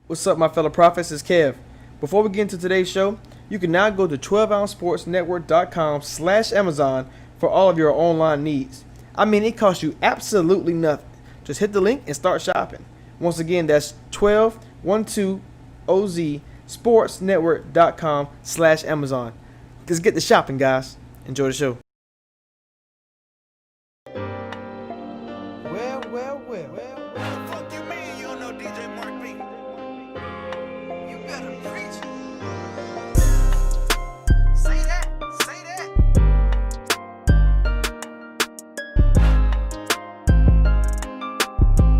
What's up, my fellow prophets? It's Kev. Before we get into today's show, you can now go to 12ouncesportsnetwork.com/Amazon for all of your online needs. I mean, it costs you absolutely nothing. Just hit the link and start shopping. Once again, that's 1212OZ sportsnetwork.com/Amazon. Just get the shopping, guys. Enjoy the show. Well. What the fuck you mean you don't know DJ Mark B? You better preach it. Say that.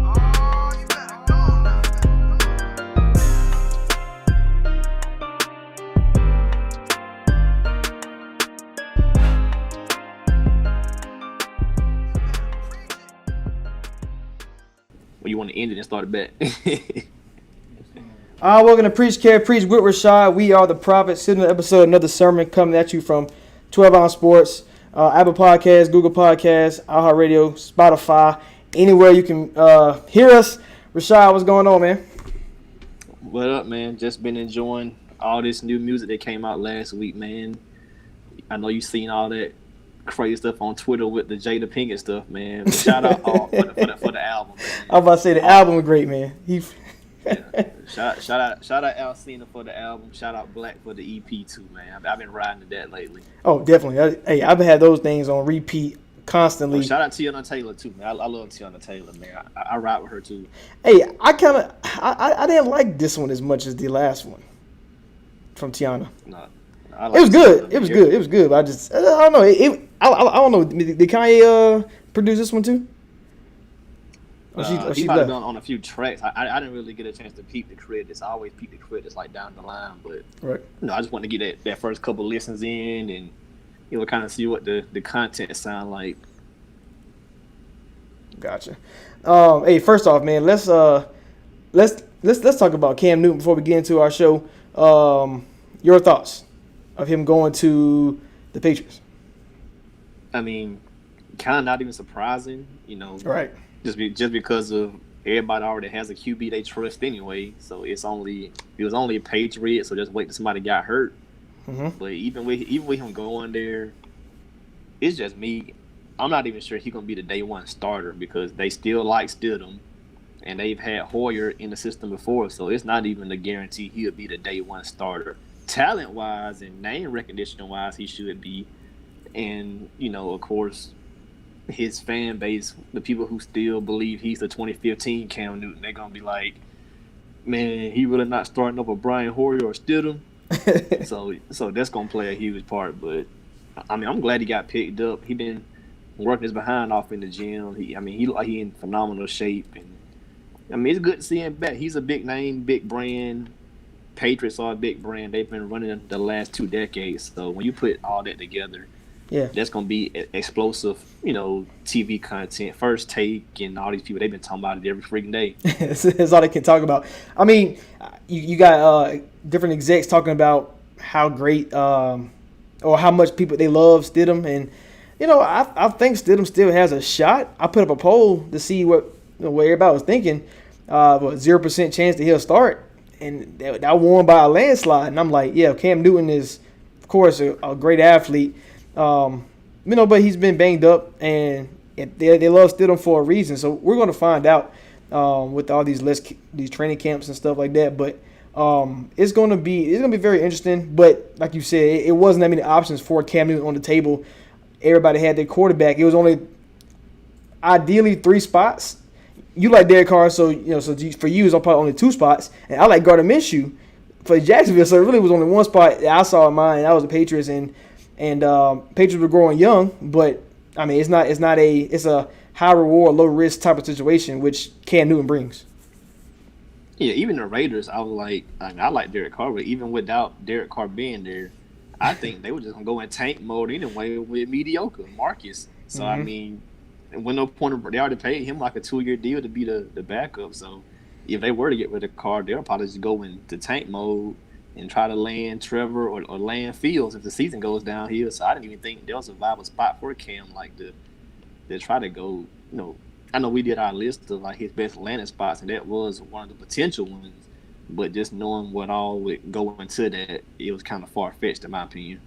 Oh, you better go now. Well, you want to end it and start it back. Welcome to Preach Care, Preach with Rashad. We are the prophets. Sitting in the episode, another sermon coming at you from 12 Ounce Sports, Apple Podcasts, Google Podcasts, iHeartRadio, Spotify, anywhere you can hear us. Rashad, what's going on, man? What up, man? Just been enjoying all this new music that came out last week, man. I know you seen all that crazy stuff on Twitter with the Jada Pinkett stuff, man. But shout out all for the album, man. I was about to say the album was great, man. Yeah. Shout out Alcina for the album. Shout out Black for the EP too, man. I've been riding to that lately. Oh, definitely. I've had those things on repeat constantly. Shout out Tiana Taylor too, man. I love Tiana Taylor, man. I ride with her too. Hey, I didn't like this one as much as the last one from Tiana. No, It was good. It was good. But I don't know. I don't know. Did Kanye produce this one too? He might have done on a few tracks. I didn't really get a chance to peep the credits. I always peep the credits like down the line, but Right. I just wanted to get that first couple listens in and kind of see what the content sound like. Gotcha. Hey, first off, man, let's talk about Cam Newton before we get into our show. Your thoughts of him going to the Patriots? I mean, kind of not even surprising, Right. just because of everybody already has a QB they trust anyway. So it was only a Patriot, so just wait till somebody got hurt. Mm-hmm. But even with him going there, it's just me. I'm not even sure he's gonna be the day one starter because they still like Stidham, and they've had Hoyer in the system before, so it's not even a guarantee he'll be the day one starter. Talent wise and name recognition wise, he should be, and of course, his fan base, the people who still believe he's the 2015 Cam Newton, they're gonna be like, man, he really not starting up a Brian Hoyer or Stidham. So that's gonna play a huge part. But I mean, I'm glad he got picked up. He been working his behind off in the gym. He in phenomenal shape, and I mean, it's good to see him back. He's a big name, big brand. Patriots are a big brand. They've been running the last 2 decades. So when you put all that together, Yeah. that's gonna be explosive. TV content, First Take, and all these people. They've been talking about it every freaking day. That's all they can talk about. I mean, you got different execs talking about how great or how much people they love Stidham, and I think Stidham still has a shot. I put up a poll to see what everybody was thinking. 0% chance that he'll start, and that won by a landslide. And I'm like, yeah, Cam Newton is, of course, a great athlete. But he's been banged up, and they love Stidham for a reason. So we're going to find out with all these training camps and stuff like that. But it's going to be very interesting. But like you said, it wasn't that many options for Cam Newton on the table. Everybody had their quarterback. It was only ideally 3 spots. You like Derek Carr, so for you it's probably only 2 spots, and I like Gardner Minshew for Jacksonville. So it really was only 1 spot that I saw in mine. And that was the Patriots, and Patriots were growing young, but I mean, it's a high reward, low risk type of situation, which Cam Newton brings. Yeah, even the Raiders, I like Derek Carr, but even without Derek Carr being there, I think they were just gonna go in tank mode anyway with mediocre Marcus. So I mean, when no point they already paid him like a 2-year deal to be the backup. So if they were to get rid of Carr, they'll probably just go into tank mode and try to land Trevor or land Fields if the season goes downhill. So I didn't even think there was a viable spot for Cam to try to go. I know we did our list of like his best landing spots, and that was one of the potential ones. but just knowing what all would go into that, it was kind of far fetched in my opinion.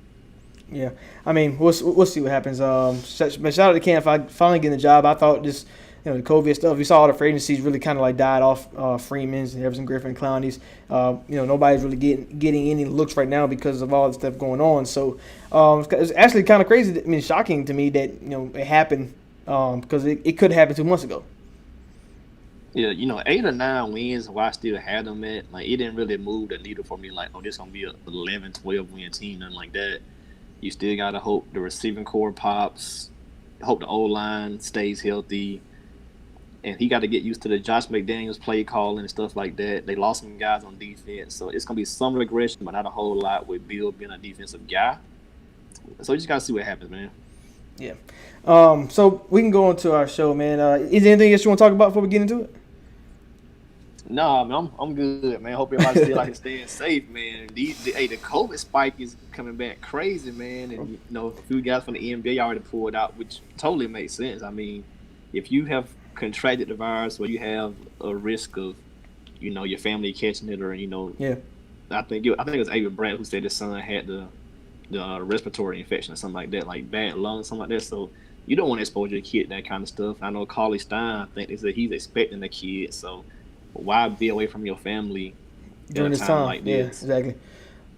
Yeah, I mean, we'll see what happens. But shout out to Cam for finally getting the job. I thought just the COVID stuff. We saw all the free agencies really kind of like died off. Freeman's, Everson Griffin, Clowney's. Nobody's really getting any looks right now because of all the stuff going on. So it's actually kind of crazy. Shocking to me that it happened because it could happen 2 months ago. Yeah, 8 or 9 wins, why I still had them at, like, it didn't really move the needle for me, like, oh, this going to be a 11, 12 win team, nothing like that. You still got to hope the receiving core pops, hope the O-line stays healthy, and he got to get used to the Josh McDaniels play calling and stuff like that. They lost some guys on defense, so it's going to be some regression, but not a whole lot with Bill being a defensive guy. So you just got to see what happens, man. Yeah. So we can go into our show, man. Is there anything else you want to talk about before we get into it? Nah, man, I'm good, man. Hope everybody's still like staying safe, man. The COVID spike is coming back crazy, man. And a few guys from the NBA already pulled out, which totally makes sense. I mean, if you have contracted the virus, or you have a risk of, your family catching it, or yeah. I think it was Avery Brand who said his son had the respiratory infection or something like that, like bad lungs, something like that. So you don't want to expose your kid to that kind of stuff. I know Cauley Stein, I think they said he's expecting a kid, so why be away from your family during this time like this? Yeah, exactly.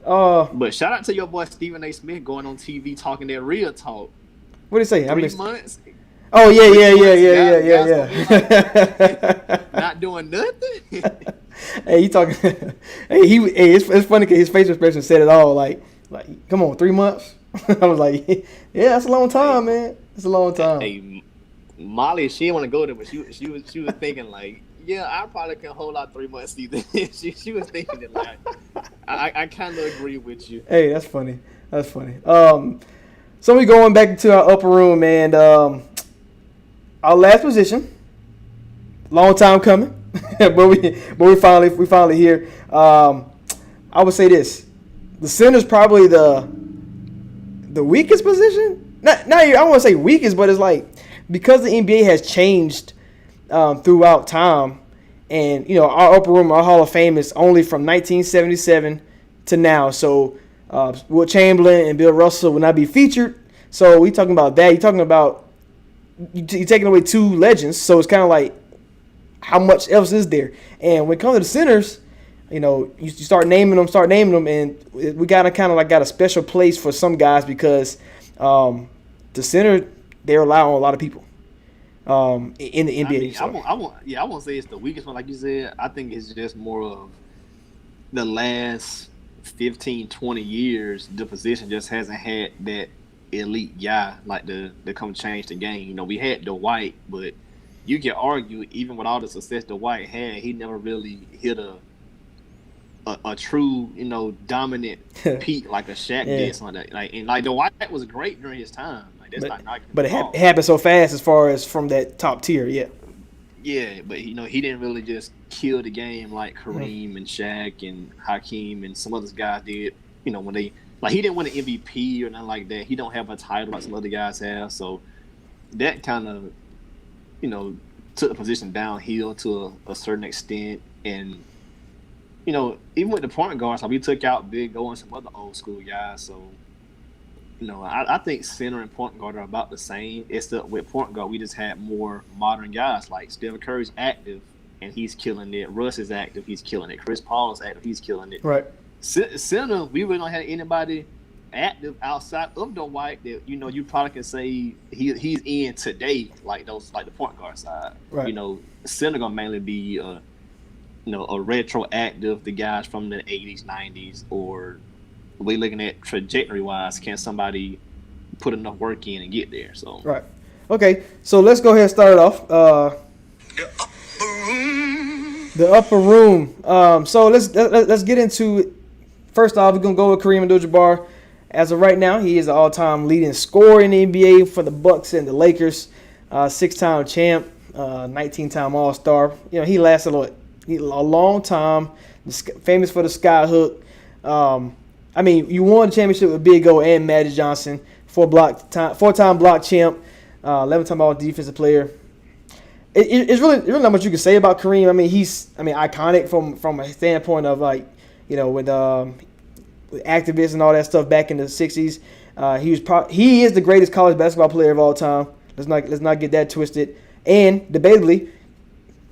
But shout out to your boy Stephen A. Smith going on TV talking that real talk. What did he say? 3 months. Oh yeah. Not doing nothing. Hey, he talking. It's funny because his facial expression said it all. Like, come on, 3 months. I was like, yeah, that's a long time, man. It's a long time. Hey, Molly, she didn't want to go there, but she was thinking like, yeah, I probably can hold out 3 months either. she was thinking it like, I kind of agree with you. Hey, that's funny. So we going back to our upper room, and our last position, long time coming, but we finally here. I would say this: the center's probably the weakest position. Not I don't want to say weakest, but it's like because the NBA has changed throughout time, and our upper room, our Hall of Fame is only from 1977 to now. So Will Chamberlain and Bill Russell will not be featured. So we talking about that. You're talking about you're taking away 2 legends. So it's kind of like how much else is there? And when it comes to the centers, you start naming them, and we got a special place for some guys because the center, they rely on a lot of people in the NBA. I won't say it's the weakest one, like you said. I think it's just more of the last 15, 20 years, the position just hasn't had that elite guy like to come change the game. We had Dwight, but you can argue even with all the success Dwight had, he never really hit a true, dominant peak like a Shaq did. Something like that. And Dwight was great during his time. Like that's not knocking. But it happened so fast as far as from that top tier, yeah. Yeah, but he didn't really just kill the game like Kareem and Shaq and Hakeem and some other guys did. When they he didn't win an MVP or nothing like that. He don't have a title like some other guys have. So that kind of took the position downhill to a certain extent. And even with the point guards, we took out Big O and some other old school guys. So I think center and point guard are about the same. Except with point guard, we just had more modern guys. Like Stephen Curry's active, and he's killing it. Russ is active, he's killing it. Chris Paul is active, he's killing it. Right. Center, we really don't have anybody active outside of Dwight that you probably can say he's in today, like the point guard side. Right. Center gonna mainly be a retroactive, the guys from the 80s, 90s, or we looking at trajectory wise, can somebody put enough work in and get there? So right. Okay, so let's go ahead and start it off. The upper room. So let's get into it. First off, we're gonna go with Kareem Abdul-Jabbar. As of right now, he is the all-time leading scorer in the NBA for the Bucks and the Lakers. 6-time champ, 19-time All-Star. He lasted a long time. Famous for the sky hook. You won the championship with Big O and Magic Johnson. 4-time block champ. 11-time All Defensive Player. it's really not much you can say about Kareem. I mean, he's iconic from a standpoint of like, with activists and all that stuff back in the '60s. He is the greatest college basketball player of all time. Let's not get that twisted. And debatably,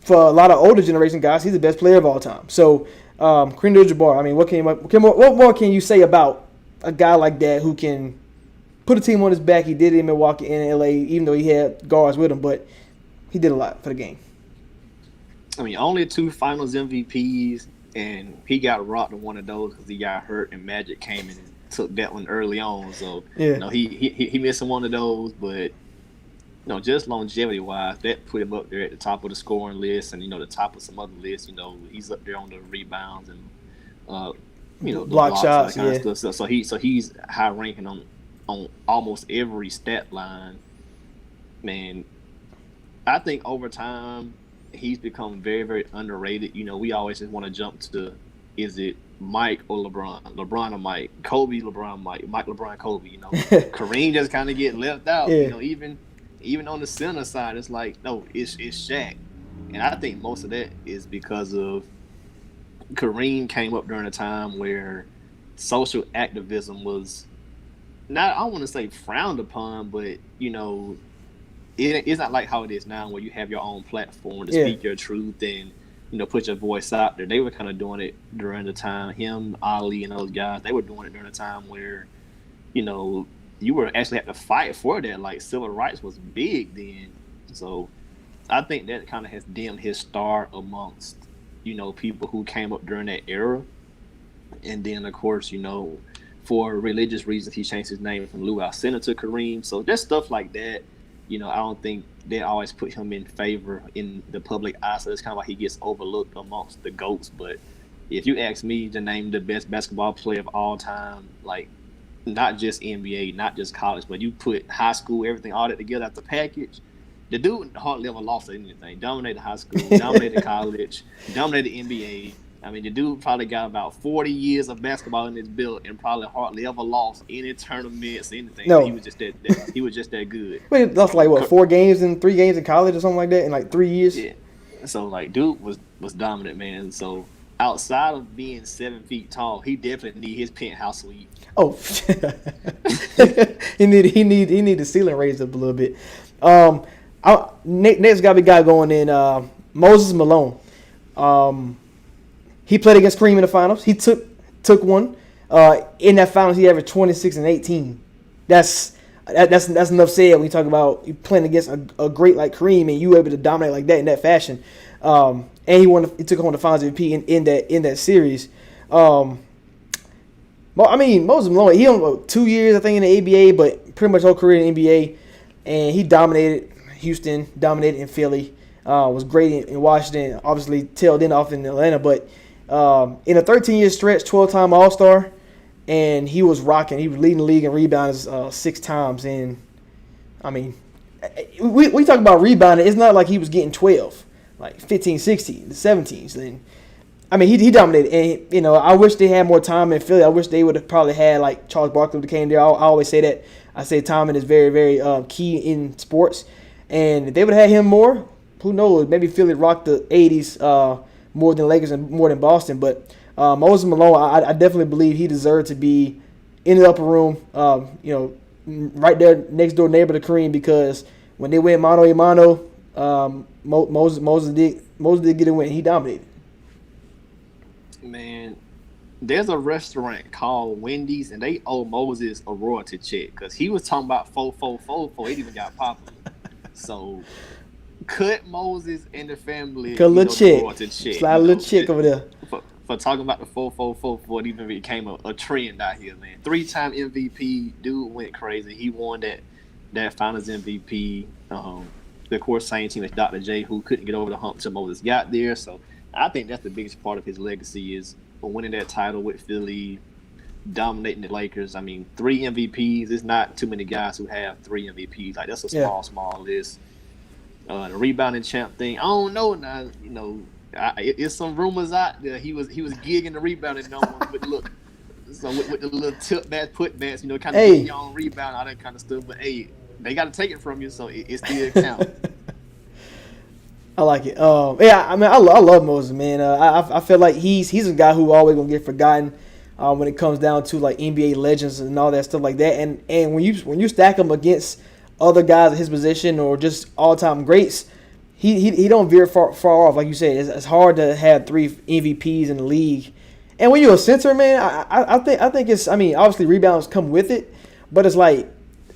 for a lot of older generation guys, he's the best player of all time. So, Kareem Abdul-Jabbar. I mean, what more can you say about a guy like that who can put a team on his back? He did it in Milwaukee and LA, even though he had guards with him, but he did a lot for the game. I mean, only 2 Finals MVPs, and he got rocked in one of those because he got hurt, and Magic came and took that one early on. So, Yeah. He missing one of those, but just longevity wise, that put him up there at the top of the scoring list, and the top of some other lists. He's up there on the rebounds and the Block blocks, shots, that kind yeah. of stuff. So he's high ranking on almost every stat line. Man, I think over time he's become very, very underrated. We always just want to jump to, is it Mike or LeBron? LeBron or Mike? Kobe, LeBron, Mike. Mike, LeBron, Kobe. Kareem just kind of get left out. Yeah. Even on the center side, it's like, no, it's Shaq. And I think most of that is because of Kareem came up during a time where social activism was not, I don't want to say frowned upon, but, it's not like how it is now where you have your own platform to speak your truth and, put your voice out there. They were kind of doing it during the time, him, Ali, and those guys, they were doing it during a time where, you were actually had to fight for that. Like, civil rights was big then. So I think that kind of has dimmed his star amongst, people who came up during that era. And then, of course, for religious reasons, he changed his name from Lou Alcindor to Kareem. So there's stuff like that. I don't think they always put him in favor in the public eye. So it's kind of like he gets overlooked amongst the GOATs. But if you ask me to name the best basketball player of all time, like, not just NBA, not just college, but you put high school, everything, all that together as a package, the dude hardly ever lost anything. Dominated high school, dominated college, dominated NBA. I mean, the dude probably got about 40 years of basketball in his belt and probably hardly ever lost any tournaments, anything. No. He was just that good. Wait, that's like what, 4 games and 3 games in college or something like that in like 3 years? Yeah. So, like, dude was dominant, man. So outside of being 7 feet tall, he definitely need his penthouse suite. Oh, he need the ceiling raised up a little bit. Next guy going in, Moses Malone. He played against Kareem in the finals. He took one. In that finals, he averaged 26 and 18. That's enough said when you talk about you playing against a great like Kareem and you were able to dominate like that in that fashion. And he took home the Finals MVP in that series. Moses Malone, he only 2 years I think in the ABA, but pretty much whole career in the NBA, and he dominated Houston, dominated in Philly, was great in Washington. Obviously, tailed in off in Atlanta, but in a 13-year stretch, 12-time All-Star, and he was rocking. He was leading the league in rebounds 6 times, and I mean, we talk about rebounding. It's not like he was getting 12, like 15, 16, 17s. And I mean, he dominated, and I wish they had more time in Philly. I wish they would have probably had like Charles Barkley who came there. I always say that. I say timing is very, very key in sports, and if they would have had him more, who knows? Maybe Philly rocked the '80s more than Lakers and more than Boston. But Moses Malone, I definitely believe he deserved to be in the upper room. Right there, next door neighbor to Kareem, because when they went mano a mano, Moses did get a win. He dominated. Man, there's a restaurant called Wendy's, and they owe Moses a royalty check because he was talking about 4-4-4 before it even got popular. So, cut Moses and the family Cut a little check. royalty check. Slide a little check over there. For talking about the 4-4-4 before it even became a trend out here, man. 3-time MVP, dude went crazy. He won that Finals MVP. Of course, same team as Dr. J, who couldn't get over the hump until Moses got there. So I think that's the biggest part of his legacy is winning that title with Philly, dominating the Lakers. I mean, 3 MVPs. There's not too many guys who have 3 MVPs. Like, that's a small list. The rebounding champ thing, I don't know now. It's some rumors out there he was gigging the rebounding numbers with with the little tip bats, put bats, kind of getting your own rebound, all that kind of stuff. But hey, they got to take it from you, so it still counts. I like it. Yeah, I mean, I love Moses, man. I feel like he's a guy who always gonna get forgotten when it comes down to like NBA legends and all that stuff like that. And when you stack him against other guys in his position or just all time greats, he don't veer far off. Like you said, it's hard to have 3 MVPs in the league. And when you're a center, man, I think it's, I mean, obviously rebounds come with it, but it's like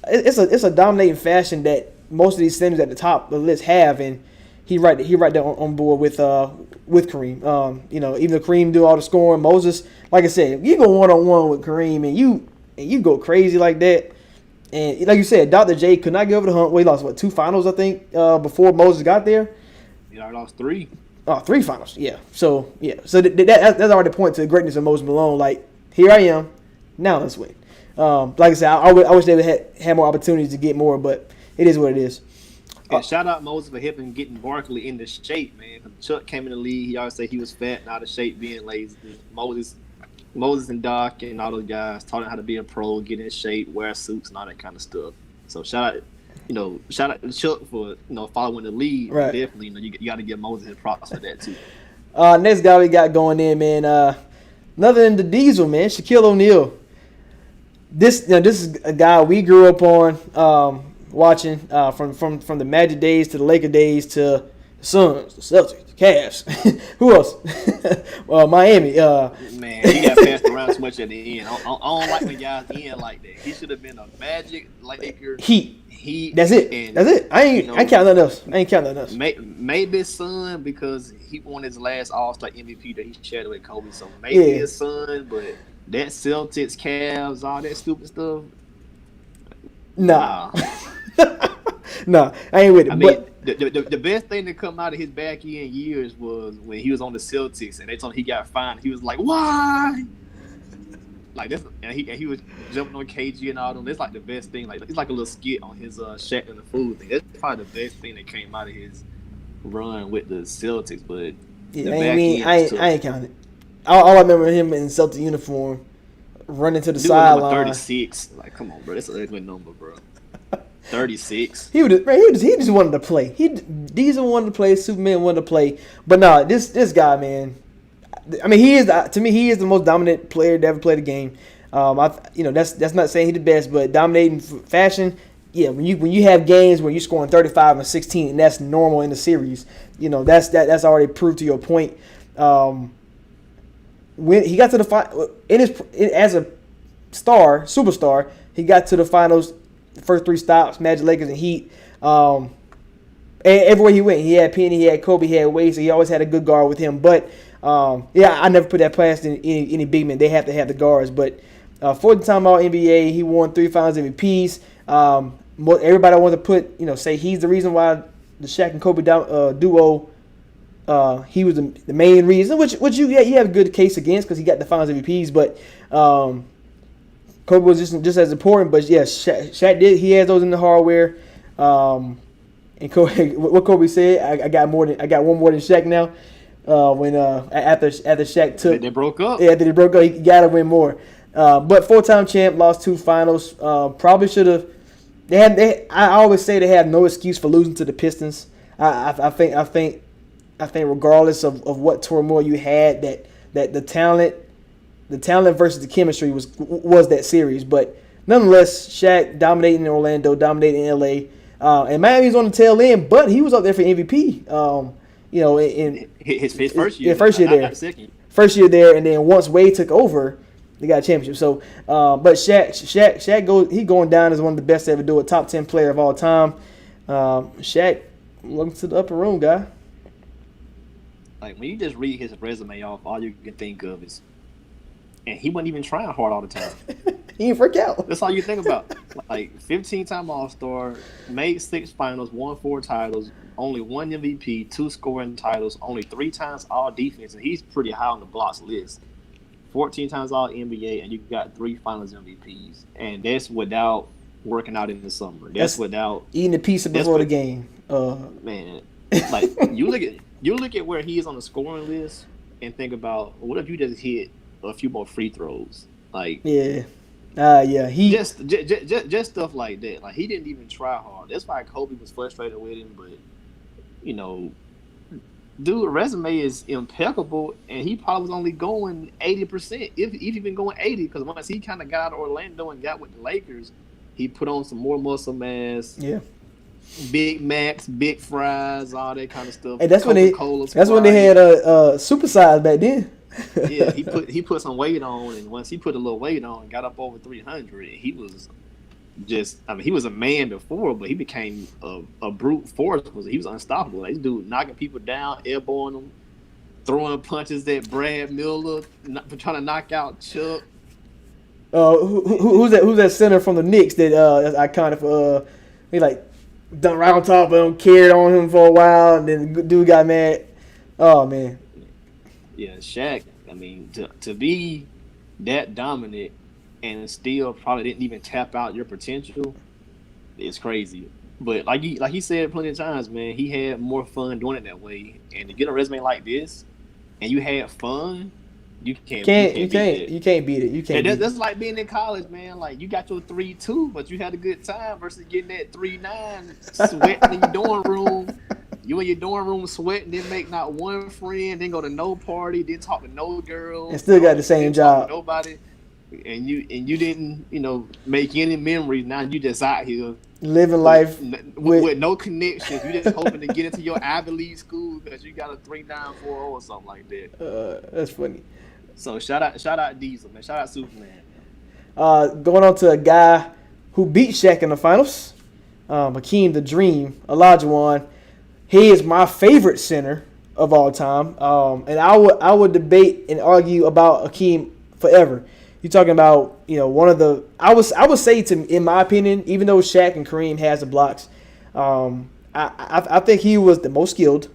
it's a dominating fashion that most of these centers at the top of the list have, and he right there on board with Kareem. You know, even though Kareem do all the scoring, Moses, like I said, you go 1-on-1 with Kareem and you go crazy like that. And like you said, Dr. J could not get over the hump. Well, he lost 2 finals, I think, before Moses got there. He already lost 3. Oh, 3 finals, yeah. So that's already a point to the greatness of Moses Malone. Like, here I am, now let's win. Like I said, I wish they would had more opportunities to get more, but it is what it is. And shout out Moses for helping getting Barkley into shape, man. Chuck came in the league. He always said he was fat, not out of shape, being lazy. Moses and Doc and all those guys taught him how to be a pro, get in shape, wear suits, and all that kind of stuff. So shout out to Chuck for following the lead. Right. Definitely, you got to give Moses his props for that too. Next guy we got going in, man. Another than the Diesel, man, Shaquille O'Neal. This is a guy we grew up on. Watching from the Magic days to the Laker days to the Suns, the Celtics, the Cavs. Who else? Miami. Man, he got passed around too much at the end. I don't like the guys end like that. He should have been a Magic, Laker, Heat. That's it. I ain't counting nothing else. I ain't counting nothing else. Maybe his son, because he won his last All-Star MVP that he shared with Kobe. So maybe his son, but that Celtics, Cavs, all that stupid stuff. Nah. Nah, I ain't with it. I mean, the best thing to come out of his back end years was when he was on the Celtics and they told him he got fined. He was like, "Why?" Like this, and he was jumping on KG and all them. It's like the best thing. Like it's like a little skit on his Shaq and the Fool thing. That's probably the best thing that came out of his run with the Celtics. But I ain't counting it. All I remember him in Celtic uniform, running to the sideline. 36. Like, come on, bro. That's an ugly number, bro. 36. He just wanted to play. Diesel wanted to play. Superman wanted to play. But nah, this guy, man. I mean, to me he is the most dominant player to ever play the game. That's not saying he's the best, but dominating fashion. Yeah, when you have games where you're scoring 35 and 16, and that's normal in the series. That's already proved to your point. When he got to the final, as a superstar, he got to the finals. The first 3 stops, Magic, Lakers, and Heat. And everywhere he went, he had Penny, he had Kobe, he had Wade, so he always had a good guard with him. But I never put that past any big man. They have to have the guards. But 40-time All NBA, he won 3 Finals MVPs. Everybody wants to say he's the reason why the Shaq and Kobe duo. He was the main reason, which you have a good case against because he got the Finals MVPs, but. Kobe was just as important, but yeah, Shaq did. He has those in the hardware. And Kobe, what Kobe said, I got one more than Shaq now. When after Shaq took, they broke up. Yeah, after they broke up, he got to win more. But 4-time champ, lost 2 finals. Probably should have. I always say they have no excuse for losing to the Pistons. I think regardless of what turmoil you had, that the talent versus the chemistry was that series. But nonetheless, Shaq dominating in Orlando, dominating in LA, and Miami's on the tail end, but he was up there for MVP. In his first year. Yeah, first year there. First year there, and then once Wade took over, they got a championship. So, but Shaq going down as one of the best to ever do it, top 10 player of all time. Shaq, welcome to the upper room, guy. Like when you just read his resume off, all you can think of is. And he wasn't even trying hard all the time. He didn't freak out. That's all you think about. Like 15-time All-Star, made 6 finals, won 4 titles, only 1 MVP, 2 scoring titles, only 3 times All-Defense, and he's pretty high on the blocks list. 14 times All-NBA, and you got 3 Finals MVPs, and that's without working out in the summer. That's without eating a pizza before the game. Man, like you look at where he is on the scoring list, and think about what if you just hit a few more free throws, like he just stuff like that. Like he didn't even try hard. That's why Kobe was frustrated with him. But dude, resume is impeccable, and he probably was only going 80%, if even going 80, because once he kind of got out of Orlando and got with the Lakers, he put on some more muscle mass, Yeah. Big Macs, big fries, all that kind of stuff. And that's Coca-Cola, when they Sprite. had a supersize back then. Yeah, he put some weight on, and once he put a little weight on, got up over 300, he was just, I mean, he was a man before, but he became a brute force. He was unstoppable. This dude knocking people down, elbowing them, throwing punches at Brad Miller, trying to knock out Chuck. Who's that? Who's that center from the Knicks that's iconic for? He like done right on top of him, carried on him for a while, and then the dude got mad. Oh man. Yeah, Shaq. I mean, to be that dominant and still probably didn't even tap out your potential, it's crazy. But like he said plenty of times, man, he had more fun doing it that way. And to get a resume like this, and you had fun, you can't beat it. You can't beat it. You can't. That's like being in college, man. Like you got your 3.2, but you had a good time versus getting that 3.9, sweating in your dorm room. You in your dorm room sweating, then make not one friend, then go to no party, then talk to no girl, and still got the same job. Nobody, and you didn't make any memories. Now you just out here living life with no connections. You just hoping to get into your Ivy League school because you got a 3.940 or something like that. That's funny. So shout out Diesel, man. Shout out Superman. Going on to a guy who beat Shaq in the finals, Hakeem the Dream Olajuwon. He is my favorite center of all time, and I would debate and argue about Hakeem forever. You're talking about one of the I would say in my opinion, even though Shaq and Kareem has the blocks, I think he was the most skilled.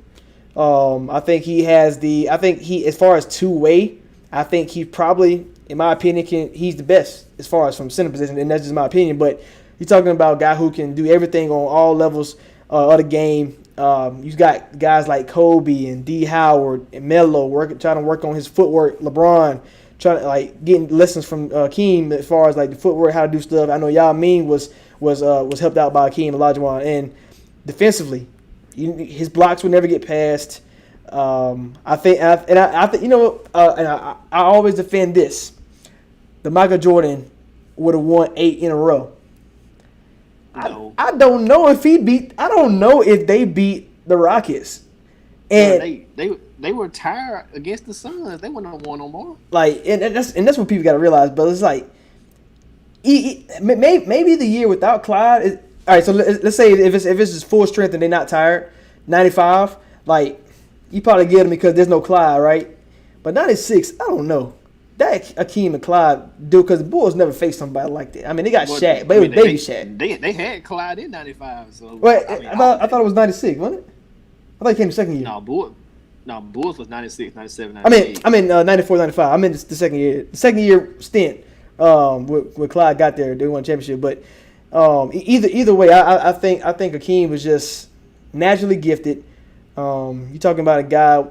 I think he as far as two-way, I think he probably, in my opinion, he's the best as far as from center position, and that's just my opinion. But you're talking about a guy who can do everything on all levels of the game. You've got guys like Kobe and D. Howard and Melo trying to work on his footwork. LeBron trying to getting lessons from Hakeem as far as the footwork, how to do stuff. I know Yao Ming was helped out by Hakeem Olajuwon, and defensively, his blocks would never get past. I think, and I always defend this. The Michael Jordan would have won 8 in a row. No. I don't know if I don't know if they beat the Rockets. And they were tired against the Suns. They wouldn't have won no more. And that's what people got to realize. But it's maybe the year without Clyde is all right. So let's say if it's just full strength and they're not tired, 95. You probably get them because there's no Clyde, right? But 96, I don't know. That Hakeem and Clyde do, because the Bulls never faced somebody like that. I mean, they got Shaq, but it was baby Shaq. They had Clyde in 95. So wait, I thought it was 96, wasn't it? I thought he came the second year. No, Bulls was 96, 97, 98. I mean 94, 95. I meant the second year. The second year stint with Clyde got there. They won a championship. But either way, I think Hakeem was just naturally gifted. You're talking about a guy.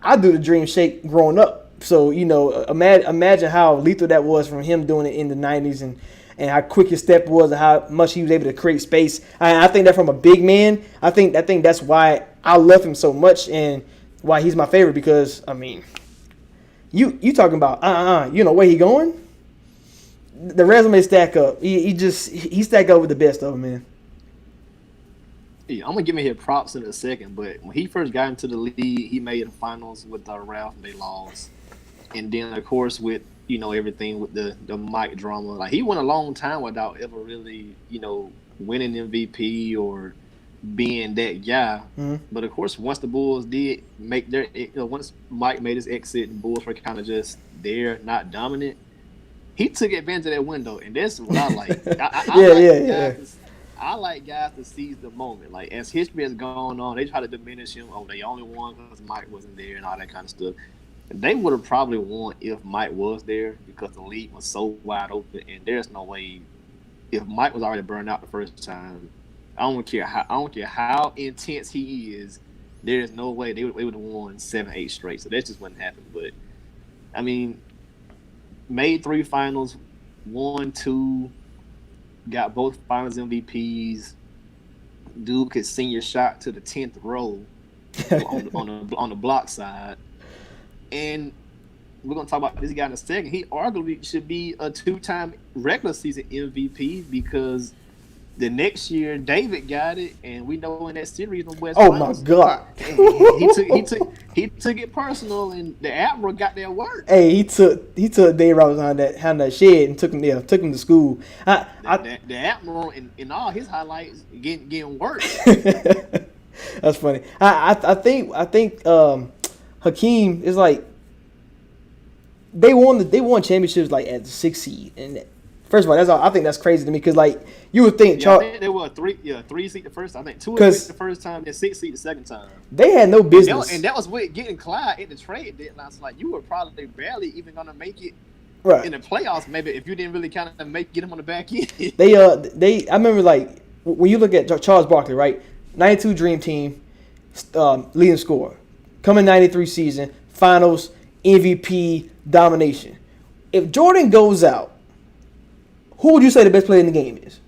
I do the dream shake growing up. So, imagine how lethal that was from him doing it in the 90s and how quick his step was and how much he was able to create space. I think that from a big man, I think that's why I love him so much and why he's my favorite, because, I mean, you talking about, where he going? The resume stack up. He stack up with the best of them, man. Yeah, I'm going to give him his props in a second, but when he first got into the league, he made the finals with Ralph and they lost. And then, of course, with, everything with the Mike drama. He went a long time without ever really, winning MVP or being that guy. Mm-hmm. But, of course, once the Bulls did make once Mike made his exit and Bulls were kind of just there, not dominant, he took advantage of that window. And that's what I like. I like guys to seize the moment. As history has gone on, they try to diminish him. Oh, they only won because Mike wasn't there and all that kind of stuff. They would have probably won if Mike was there because the league was so wide open, and there's no way if Mike was already burned out the first time. I don't care how intense he is. There's no way they would have won 7, 8 straight. So that just wouldn't happen. But I mean, made 3 finals, won 2, got both finals MVPs. Dude could senior shot to the 10th row. on the block side. And we're gonna talk about this guy in a second. He arguably should be a 2-time regular season MVP because the next year David got it, and we know in that series in West. Oh Finals, my God! he took it personal, and the Admiral got their work. Hey, he took Dave Robinson on that shed and took him to school. The Admiral in all his highlights getting work. That's funny. I think Hakeem is like they won championships like at the 6th seed, and first of all, I think that's crazy to me because like you would think I think they were a 3 seed the first time. I think 2 or 3 the first time, then 6 seed the second time. They had no business, and that was with getting Clyde in the trade deadline. So like you were probably barely even gonna make it right in the playoffs, maybe if you didn't really kind of get him on the back end. I remember like when you look at Charles Barkley, right? 92 Dream Team, leading scorer, coming 93 season, finals, MVP, domination. If Jordan goes out, who would you say the best player in the game is?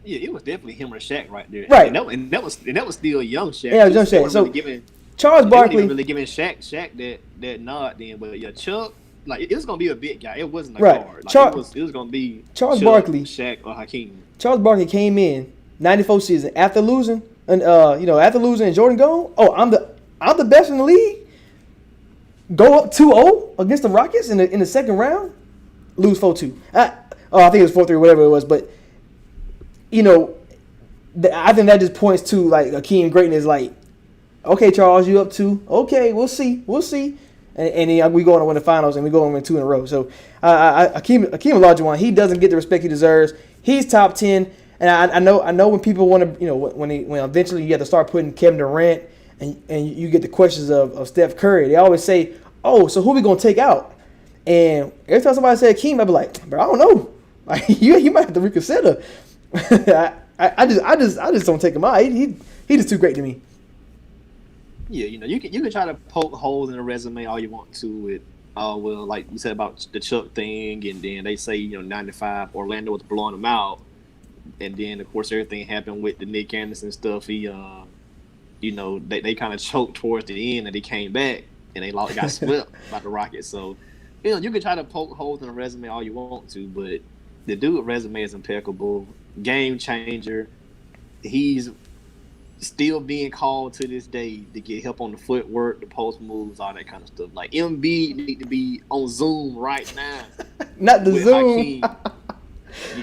Yeah, it was definitely him or Shaq right there. Right, and that was still young Shaq. Yeah, young Shaq. So really Charles Barkley really giving Shaq that nod then, but yeah, Chuck, like it was gonna be a big guy. It wasn't a right. guard. Like, it was gonna be Charles Chuck, Barkley, Shaq, or Hakeem. Charles Barkley came in 94 season after losing, and after losing and Jordan gone. Oh, I'm the best in the league. Go up 2-0 against the Rockets in the second round, lose 4-2. I think it was 4-3, whatever it was. But I think that just points to like Hakeem greatness. Like, okay, Charles, you up 2? Okay, we'll see. And then we go on to win the finals, and we go on to win 2 in a row. So Hakeem Olajuwon, he doesn't get the respect he deserves. He's top 10, and I know when people want to, when eventually you have to start putting Kevin Durant, and you get the questions of Steph Curry, they always say, oh, so who we gonna take out? And every time somebody said Hakeem, I'd be like, bro, I don't know. Like, you might have to reconsider. I just don't take him out. He just too great to me. Yeah, you can try to poke holes in the resume all you want to with, like you said about the Chuck thing, and then they say 95 Orlando was blowing them out, and then of course everything happened with the Nick Anderson stuff. He they kind of choked towards the end, and they came back and they got swept by the Rockets. So you can try to poke holes in the resume all you want to, but the dude's resume is impeccable, game changer. He's still being called to this day to get help on the footwork, the post moves, all that kind of stuff. Like Embiid need to be on Zoom right now. Not the Zoom.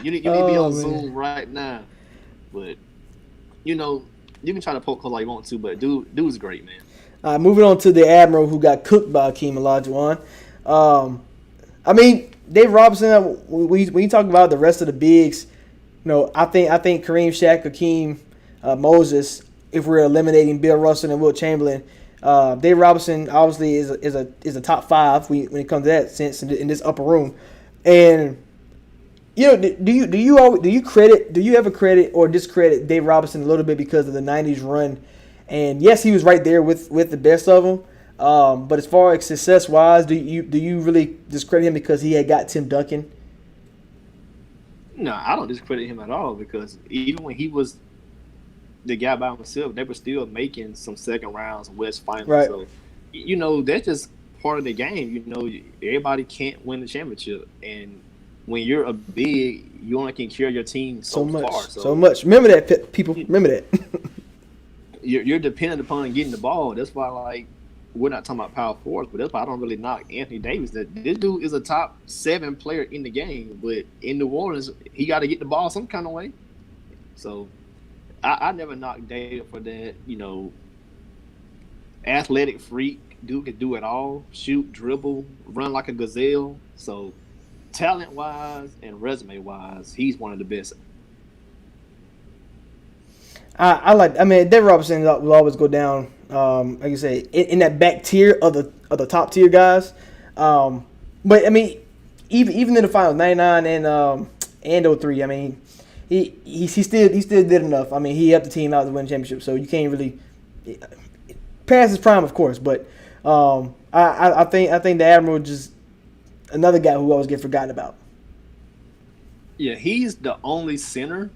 You need to be on Zoom right now. But you can try to poke holes all you want to, but dude's great, man. Moving on to the Admiral who got cooked by Hakeem Olajuwon. Dave Robinson. When you talk about the rest of the bigs, I think Kareem, Shaq, Hakeem, Moses. If we're eliminating Bill Russell and Wilt Chamberlain, Dave Robinson obviously is a top 5 when it comes to that sense in this upper room. And do you ever credit or discredit Dave Robinson a little bit because of the '90s run? And yes, he was right there with the best of them. But as far as success wise, do you really discredit him because he had got Tim Duncan? No, I don't discredit him at all because even when he was the guy by himself, they were still making some second rounds West Finals. Right. So, that's just part of the game. Everybody can't win the championship. And when you're a big, you only can carry your team so far. So much. Remember that, people. Remember that. you're dependent upon getting the ball. That's why, like, we're not talking about power forwards, but that's why I don't really knock Anthony Davis. That this dude is a top 7 player in the game, but in New Orleans, he got to get the ball some kind of way. So I never knocked Davis for that. Athletic freak, dude can do it all: shoot, dribble, run like a gazelle. So talent-wise and resume-wise, he's one of the best. Dave Robinson will always go down, like you say, in that back tier of the top tier guys. But even in the finals, 99 and 03, he still did enough. He helped the team out to win the championship, so you can't really pass his prime, of course. But I think the Admiral just another guy who always get forgotten about. Yeah, he's the only center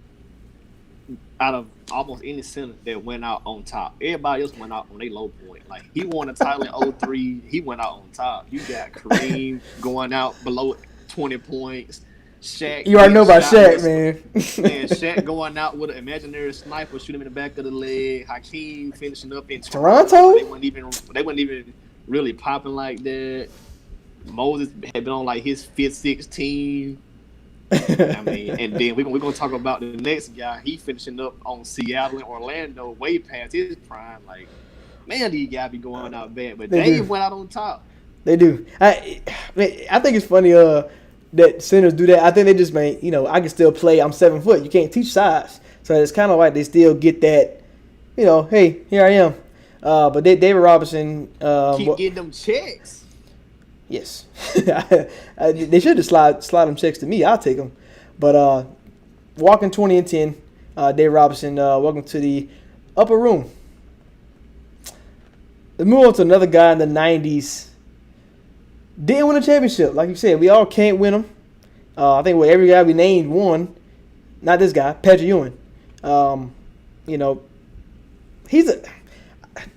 out of almost any center that went out on top. Everybody else went out on their low point. Like he won a title in '03, he went out on top. You got Kareem going out below 20 points. Shaq. You already know about Shaq, was, man. Man, Shaq going out with an imaginary sniper, shoot him in the back of the leg. Hakeem finishing up in Toronto. They weren't even really popping like that. Moses had been on like his fifth, sixth team. I mean, and then we're gonna talk about the next guy. He finishing up on Seattle and Orlando, way past his prime. Like, man, these guys be going out bad, but they went out on top. They do. I think it's funny that centers do that. I think they just I can still play. I'm 7 foot. You can't teach size, so it's kind of like they still get that. Hey, here I am. But David Robinson keep getting them checks. Yes, they should just slide them checks to me. I'll take them. But walking 20 and 10, David Robinson. Welcome to the upper room. Let's move on to another guy in the 90s. Didn't win a championship, like you said. We all can't win them. I think every guy we named won. Not this guy, Patrick Ewing. He's a.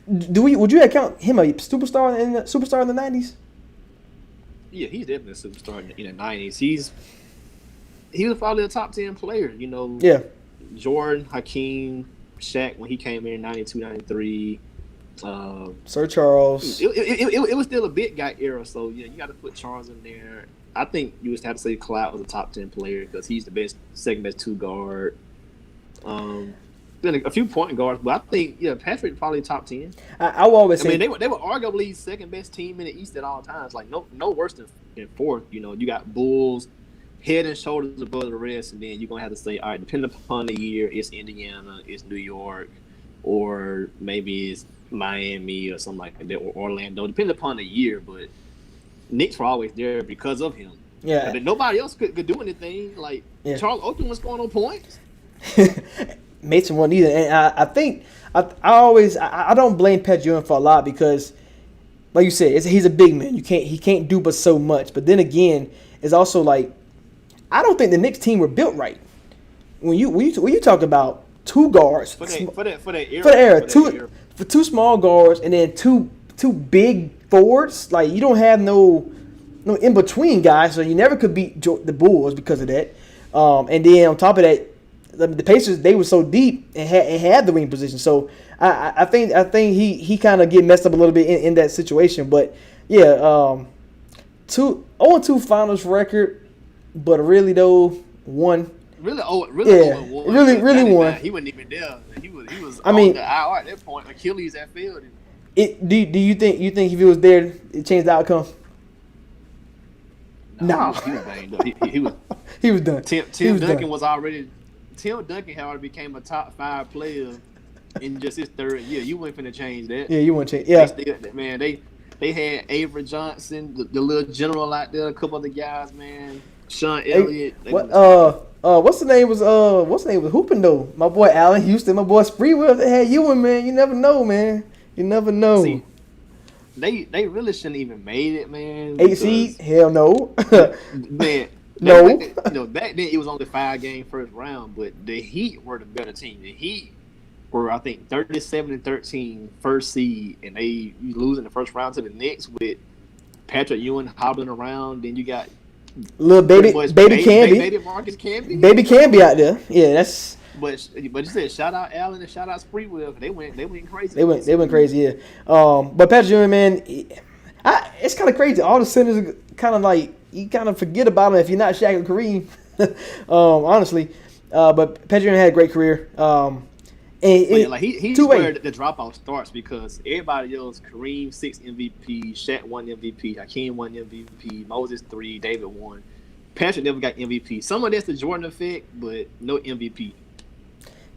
Would you count him a superstar in the 90s? Yeah, he's definitely a superstar in the 90s. He was probably a top 10 player. Yeah. Jordan, Hakeem, Shaq when he came in 92, 93. Sir Charles. It was still a big guy era, so you got to put Charles in there. I think you would have to say Cloud was a top 10 player because he's the second best two guard. Been a few point guards, but I think Patrick probably top 10. I will always say they were arguably second best team in the East at all times. Like no worse than fourth. You got Bulls head and shoulders above the rest, and then you're gonna have to say, all right, depending upon the year, it's Indiana, it's New York, or maybe it's Miami or something like that, or Orlando, depending upon the year. But Knicks were always there because of him. Yeah. But nobody else could do anything. Like Charles Oakley was scoring on points. Mason wasn't either, and I think I don't blame Pat Ewing for a lot because, like you said, he's a big man. He can't do but so much. But then again, it's also like I don't think the Knicks team were built right. When you talk about two guards for that era, two small guards and then two big forwards, like you don't have no in between guys, so you never could beat the Bulls because of that. And then on top of that, the Pacers, they were so deep and had the wing position. So I think he kind of get messed up a little bit in that situation. But yeah, 0-2 finals record, but really though one. Really won. Really won. He wasn't even there. He was. I mean, on the IR at that point. Achilles that failed him. Do you think if he was there, it changed the outcome? No. He was banged up. He was. He was done. Tim Duncan was already. Tim Duncan had already became a top 5 player in just his third year. You weren't finna change that. Yeah, you wouldn't change. Yeah, they had Avery Johnson, the little general out there, a couple other guys, man. Sean Elliott. What's the name was hooping though? My boy Allen Houston, my boy Spreewell. They had Ewing, man. You never know, man. You never know. See, they really shouldn't even made it, man. 8 seed? Hell no. Man. No. Back then it was only 5-game first round, but the Heat were the better team. The Heat were, I think, 37-13 first seed, and they losing the first round to the Knicks with Patrick Ewing hobbling around. Then you got little baby Camby, baby Marcus Camby, baby Camby out there. Yeah, that's. But you said shout out Allen and shout out Spreewell. They went crazy. They went crazy. Yeah. But Patrick Ewing, man, it's kind of crazy. All the centers are kind of like. You kind of forget about him if you're not Shaq and Kareem, honestly. But Patrick Ewing had a great career. He's where the dropout starts because everybody else, Kareem 6 MVP, Shaq 1 MVP, Hakeem 1 MVP, Moses 3, David 1. Patrick never got MVP. Some of that's the Jordan effect, but no MVP.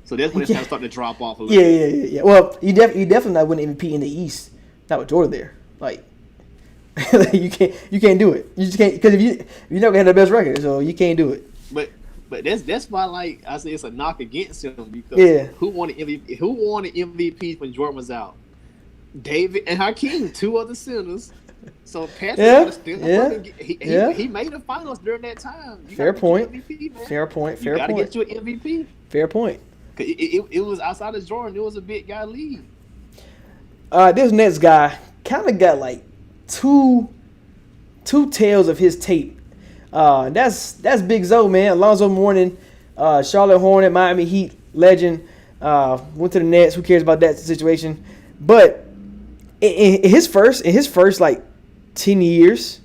So that's when it's kind of starting to drop off a little bit. Yeah. Well, you definitely not winning MVP in the East. Not with Jordan there. Like. you can't do it. You just can't because if you never had the best record, so you can't do it. But that's why like I say it's a knock against him because who won the MVP when Jordan was out? David and Hakeem, 2 other centers. So Patrick he made the finals during that time. Fair point. You gotta get you an MVP. Fair point. It was outside of Jordan. It was a big guy league. This next guy kind of got like two tails of his tape. That's Big Zo, man. Alonzo Mourning, Charlotte Hornet, Miami Heat legend. Went to the Nets. Who cares about that situation? But in his first like 10 years,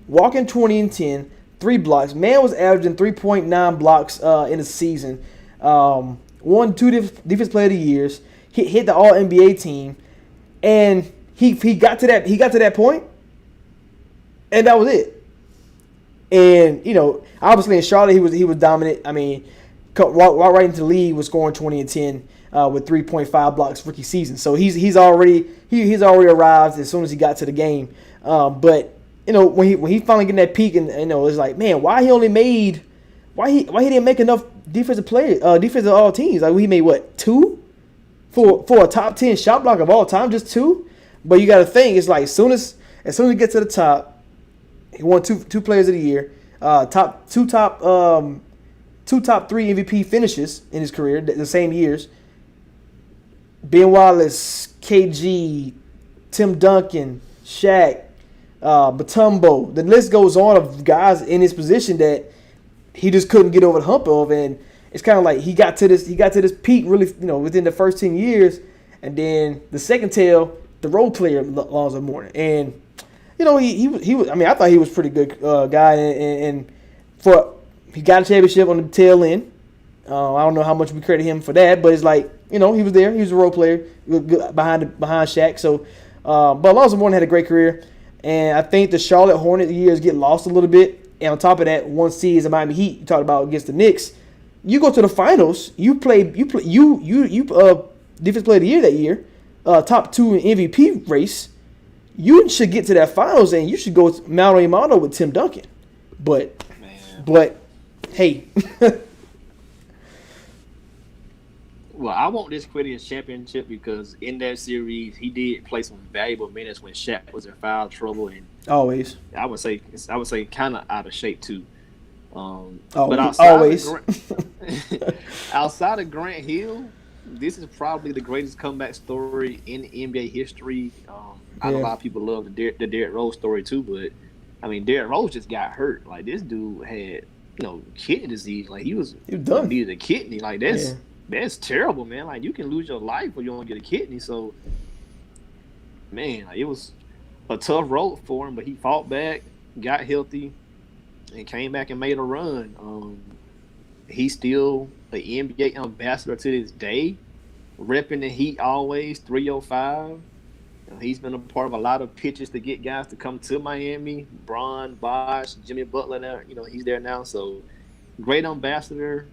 walking 20 and 10, 3 blocks. Man was averaging 3.9 blocks in a season. Won 2 defensive player of the years. Hit the All NBA team, and he got to that point, and that was it. And obviously in Charlotte he was dominant. I mean, walked right into the league, was scoring 20 and 10 with 3.5 blocks rookie season. So he's already arrived as soon as he got to the game. But when he finally getting that peak, and it's like, man, why he didn't make enough defensive all teams? Like, he made what, 2 for a top 10 shot block of all time, just 2. But you got to think, it's like as soon as he gets to the top, he won two players of the year, top 3 MVP finishes in his career the same years. Ben Wallace, KG, Tim Duncan, Shaq, Batumbo. The list goes on of guys in his position that he just couldn't get over the hump of, and it's kind of like he got to this peak really, within the first 10 years, and then the second tail, the role player Alonzo Mourning, and he was. I mean, I thought he was a pretty good guy, and he got a championship on the tail end. I don't know how much we credit him for that, but it's like, he was there. He was a role player behind Shaq. So, but Alonzo Mourning had a great career, and I think the Charlotte Hornet years get lost a little bit. And on top of that, one season Miami Heat you talked about against the Knicks, you go to the finals. You defensive player of the year that year, top 2 in MVP race. You should get to that finals, and you should go mano a mano with Tim Duncan. But hey. Well, I want this Quidditch championship because in that series he did play some valuable minutes when Shaq was in foul trouble, and always. I would say kind of out of shape too. But outside of Grant Hill, this is probably the greatest comeback story in NBA history. I know a lot of people love the Derrick Rose story too, but I mean, Derrick Rose just got hurt. Like, this dude had kidney disease. Like, he was done. Needed a kidney. Like, that's terrible, man. Like, you can lose your life when you don't get a kidney. So, man, like, it was a tough road for him, but he fought back, got healthy, and came back and made a run. He's still an NBA ambassador to this day, repping the Heat always, 305. He's been a part of a lot of pitches to get guys to come to Miami. Bron, Bosh, Jimmy Butler, now, he's there now. So, great ambassador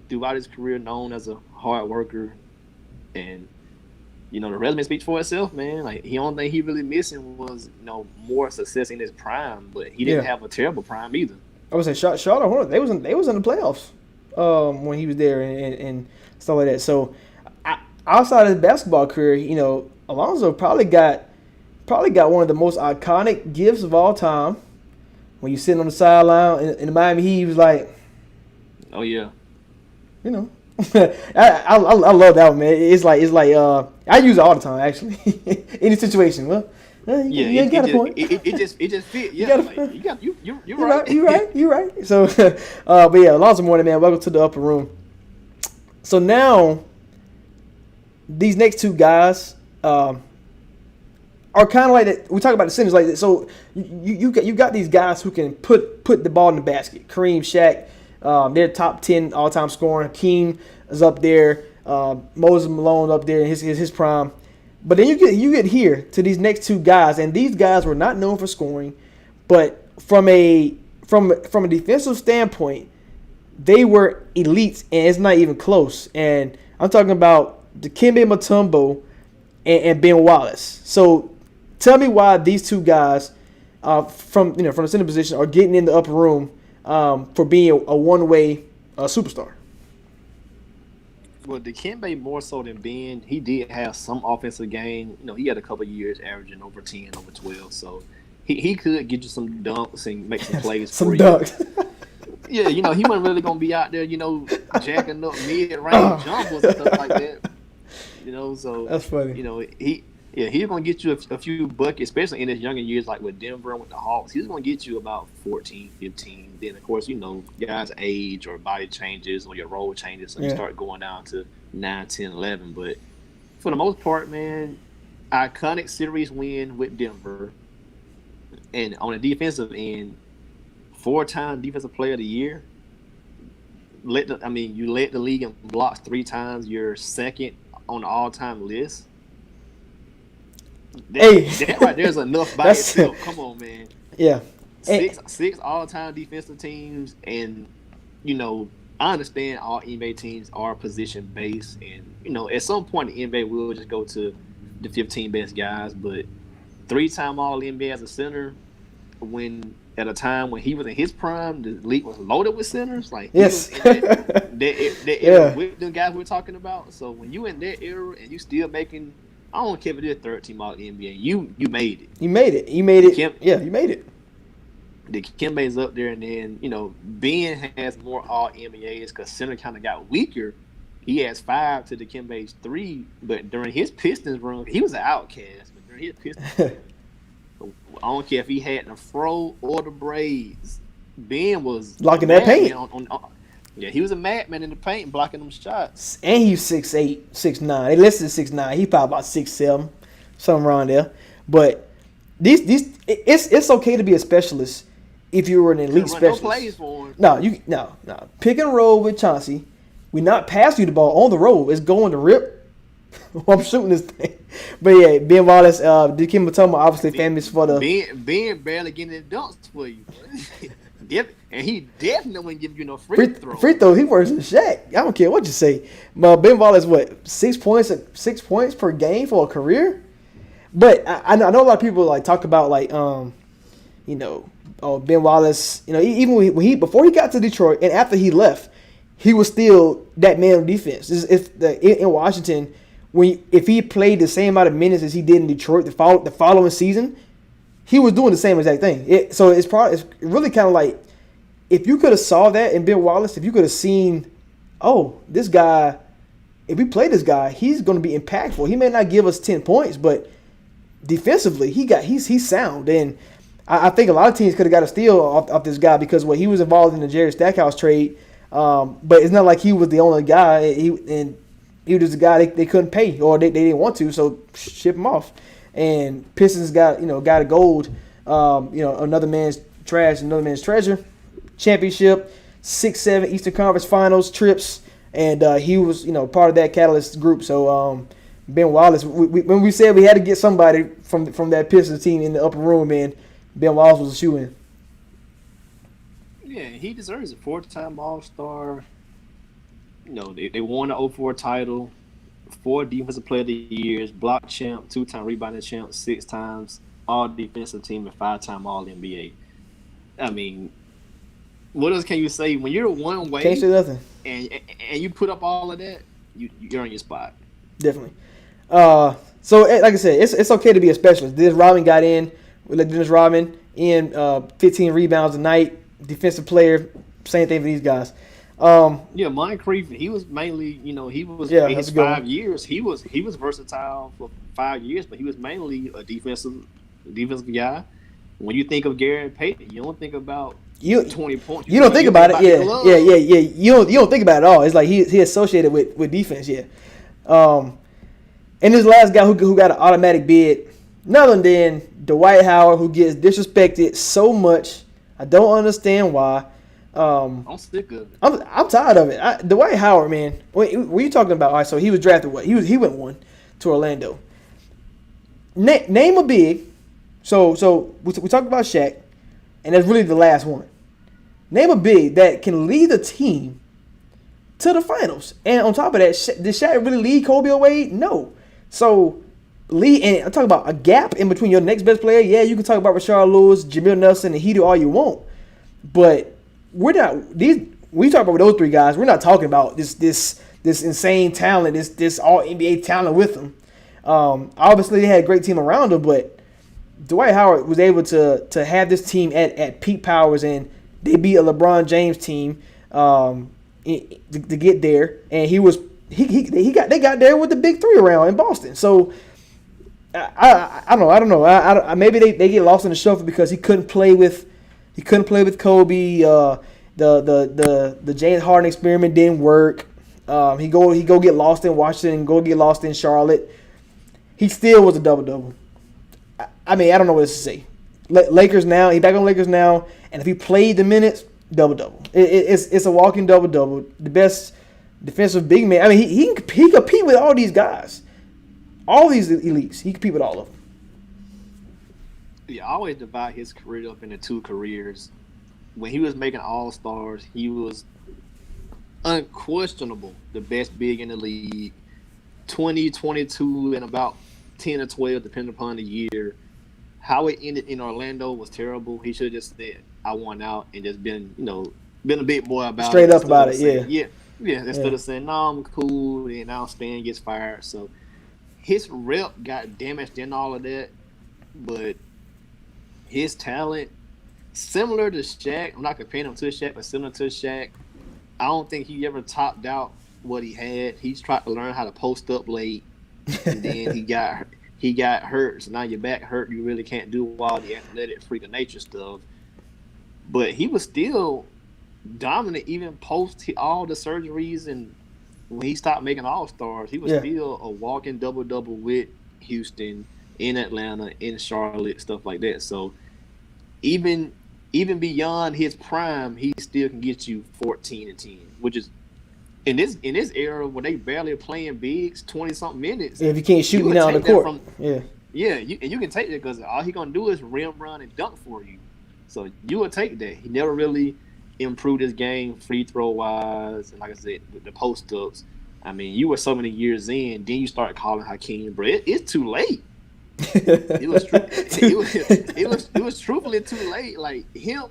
throughout his career, known as a hard worker. And, the resume speaks for itself, man. Like, the only thing he really missing was, more success in his prime. But he didn't have a terrible prime either. I would say Charlotte Hornets, they was in the playoffs when he was there and stuff like that. So, outside of his basketball career, Alonzo probably got one of the most iconic gifts of all time. When you sitting on the sideline in the Miami Heat, he was like, "Oh yeah," I love that one, man. It's like I use it all the time actually. Any situation, well, you got a point. It just fit. Yeah, you're right. You're right. So, but yeah, Alonzo Mourning, man, welcome to the upper room. So now, these next 2 guys. Are kind of like that. We talk about the centers like that. So you got these guys who can put the ball in the basket. Kareem, Shaq, they're top 10 all time scoring. Hakeem is up there. Moses Malone up there in his prime. But then you get here to these next 2 guys, and these guys were not known for scoring, but from a defensive standpoint, they were elites, and it's not even close. And I'm talking about Dikembe Mutombo and Ben Wallace. So tell me why these 2 guys from the center position are getting in the upper room for being a one-way superstar. Well, Dikembe more so than Ben, he did have some offensive game. He had a couple of years averaging over 10, over 12. So he could get you some dunks and make some plays some for dunks. Yeah, he wasn't really gonna be out there, jacking up mid-range jumpers and stuff like that. So That's funny. He's gonna get you a few buckets, especially in his younger years, like with Denver and with the Hawks. He's gonna get you about 14, 15. Then of course, guys age or body changes or your role changes, so you start going down to 9, 10, 11. But for the most part, man, iconic series win with Denver, and on the defensive end, 4-time defensive player of the year. You led the league in blocks 3 times. You're second on the all-time list. That right there's enough by itself. Come on, man. Yeah. Six all-time defensive teams, and I understand all NBA teams are position based, and at some point the NBA will just go to the 15 best guys. But 3-time All NBA as a center, when at a time when he was in his prime, the league was loaded with centers. Like yes, that era with the guys we're talking about. So when you in that era and you still making, I don't care if it is 13 All NBA, you made it. You made it. You made it. You made it. The Dikembe's up there, and then Ben has more All NBAs because center kind of got weaker. He has 5 to Dikembe's 3, but during his Pistons run, he was an outcast. But during his Pistons, I don't care if he had the fro or the braids. Ben was blocking that paint. Yeah, he was a madman in the paint, blocking them shots. And he's 6'8", 6'9". They listed 6'9". He probably about 6'7", something around there. But it's okay to be a specialist if you were an elite specialist. No plays for him. No. Pick and roll with Chauncey. We not pass you the ball on the roll. It's going to rip. I'm shooting this thing. But yeah, Ben Wallace, Dikembe Mutombo, obviously famous for the Ben barely getting the dunks for you. And he definitely wouldn't give you no free throw. Free throw, he works in Shaq. I don't care what you say. Ben Wallace, 6 points per game for a career? But I know a lot of people talk about Ben Wallace. Even before he got to Detroit and after he left, he was still that man on defense. In Washington, if he played the same amount of minutes as he did in Detroit the following season, he was doing the same exact thing. So it's really kind of like, if you could have saw that in Ben Wallace, if you could have seen, this guy, if we play this guy, he's going to be impactful. He may not give us 10 points, but defensively, he's sound. And I think a lot of teams could have got a steal off this guy because he was involved in the Jerry Stackhouse trade. But it's not like he was the only guy. He was just a guy they couldn't pay or they didn't want to, so ship him off. And Pistons got a gold, another man's trash, another man's treasure. Championship, 6-7 Eastern Conference Finals trips, and he was part of that catalyst group. So Ben Wallace, when we said we had to get somebody from that Pistons team in the upper room, man, Ben Wallace was a shoo-in. Yeah, he deserves it. 4-time All-Star. They won the 2004 title. 4 Defensive Player of the Years, block champ, 2-time rebounding champ, 6 times All Defensive Team, and 5-time All NBA. I mean, what else can you say when you're one way? Can't say nothing. And you put up all of that, you're in your spot. Definitely. So like I said, it's okay to be a specialist. Dennis Rodman got in. We let Dennis Rodman in, 15 rebounds a night, defensive player. Same thing for these guys. Moncrief, he was mainly, he was in his 5 years. He was versatile for 5 years, but he was mainly a defensive guy. When you think of Gary Payton, you don't think about 20 points. You don't think about it, yeah. You don't think about it at all. It's like he associated with defense, yeah. And this last guy who got an automatic bid, none other than Dwight Howard, who gets disrespected so much. I don't understand why. I'm sick of it. I'm tired of it. Dwight Howard, man. What you talking about? All right, so he was drafted. He went 1 to Orlando. Name a big. So we talked about Shaq, and that's really the last one. Name a big that can lead the team to the finals. And on top of that, did Shaq really lead Kobe or Wade? No. So lead, and I'm talking about a gap in between your next best player. Yeah, you can talk about Rashard Lewis, Jameer Nelson, and Hedo all you want, but we're not these. We talk about those 3 guys. We're not talking about this insane talent, this all NBA talent with them. Obviously, they had a great team around them, but Dwight Howard was able to have this team at peak powers and They beat a LeBron James team to get there, and they got there with the big three around in Boston. So I don't know. Maybe they get lost in the shuffle because he couldn't play with Kobe. The James Harden experiment didn't work. He go get lost in Washington, go get lost in Charlotte. He still was a double-double. I mean, I don't know what else to say. Lakers now, he back on Lakers now, and if he played the minutes, double-double. It's a walking double-double. The best defensive big man. I mean, he compete with all these guys. All these elites. He compete with all of them. Yeah, I always divide his career up into two careers. When he was making All-Stars, he was unquestionable the best big in the league. 20, 22, and about 10 or 12, depending upon the year. How it ended in Orlando was terrible. He should have just said, I want out, and just been a bit more about straight it. up about it, Yeah, instead of saying, no, I'm cool, and now Stan gets fired. So his rep got damaged in all of that, but his talent, similar to Shaq, I'm not comparing him to Shaq, but similar to Shaq, I don't think he ever topped out what he had. He's tried to learn how to post up late, and then he got hurt. So now you're back hurt. You really can't do all the athletic freak of nature stuff. But he was still dominant even post all the surgeries, and when he stopped making All-Stars, he was still a walking double-double with Houston, in Atlanta, in Charlotte, stuff like that. So even beyond his prime, he still can get you 14 and 10, which is in this era where they barely playing bigs 20-something minutes. If you can't shoot me down the court, you can take that because all he gonna do is rim run and dunk for you. So you will take that. He never really improved his game free throw wise, and like I said, the post ups. I mean, you were so many years in, then you start calling Hakeem, bro. It's too late. It was truthfully too late. Like him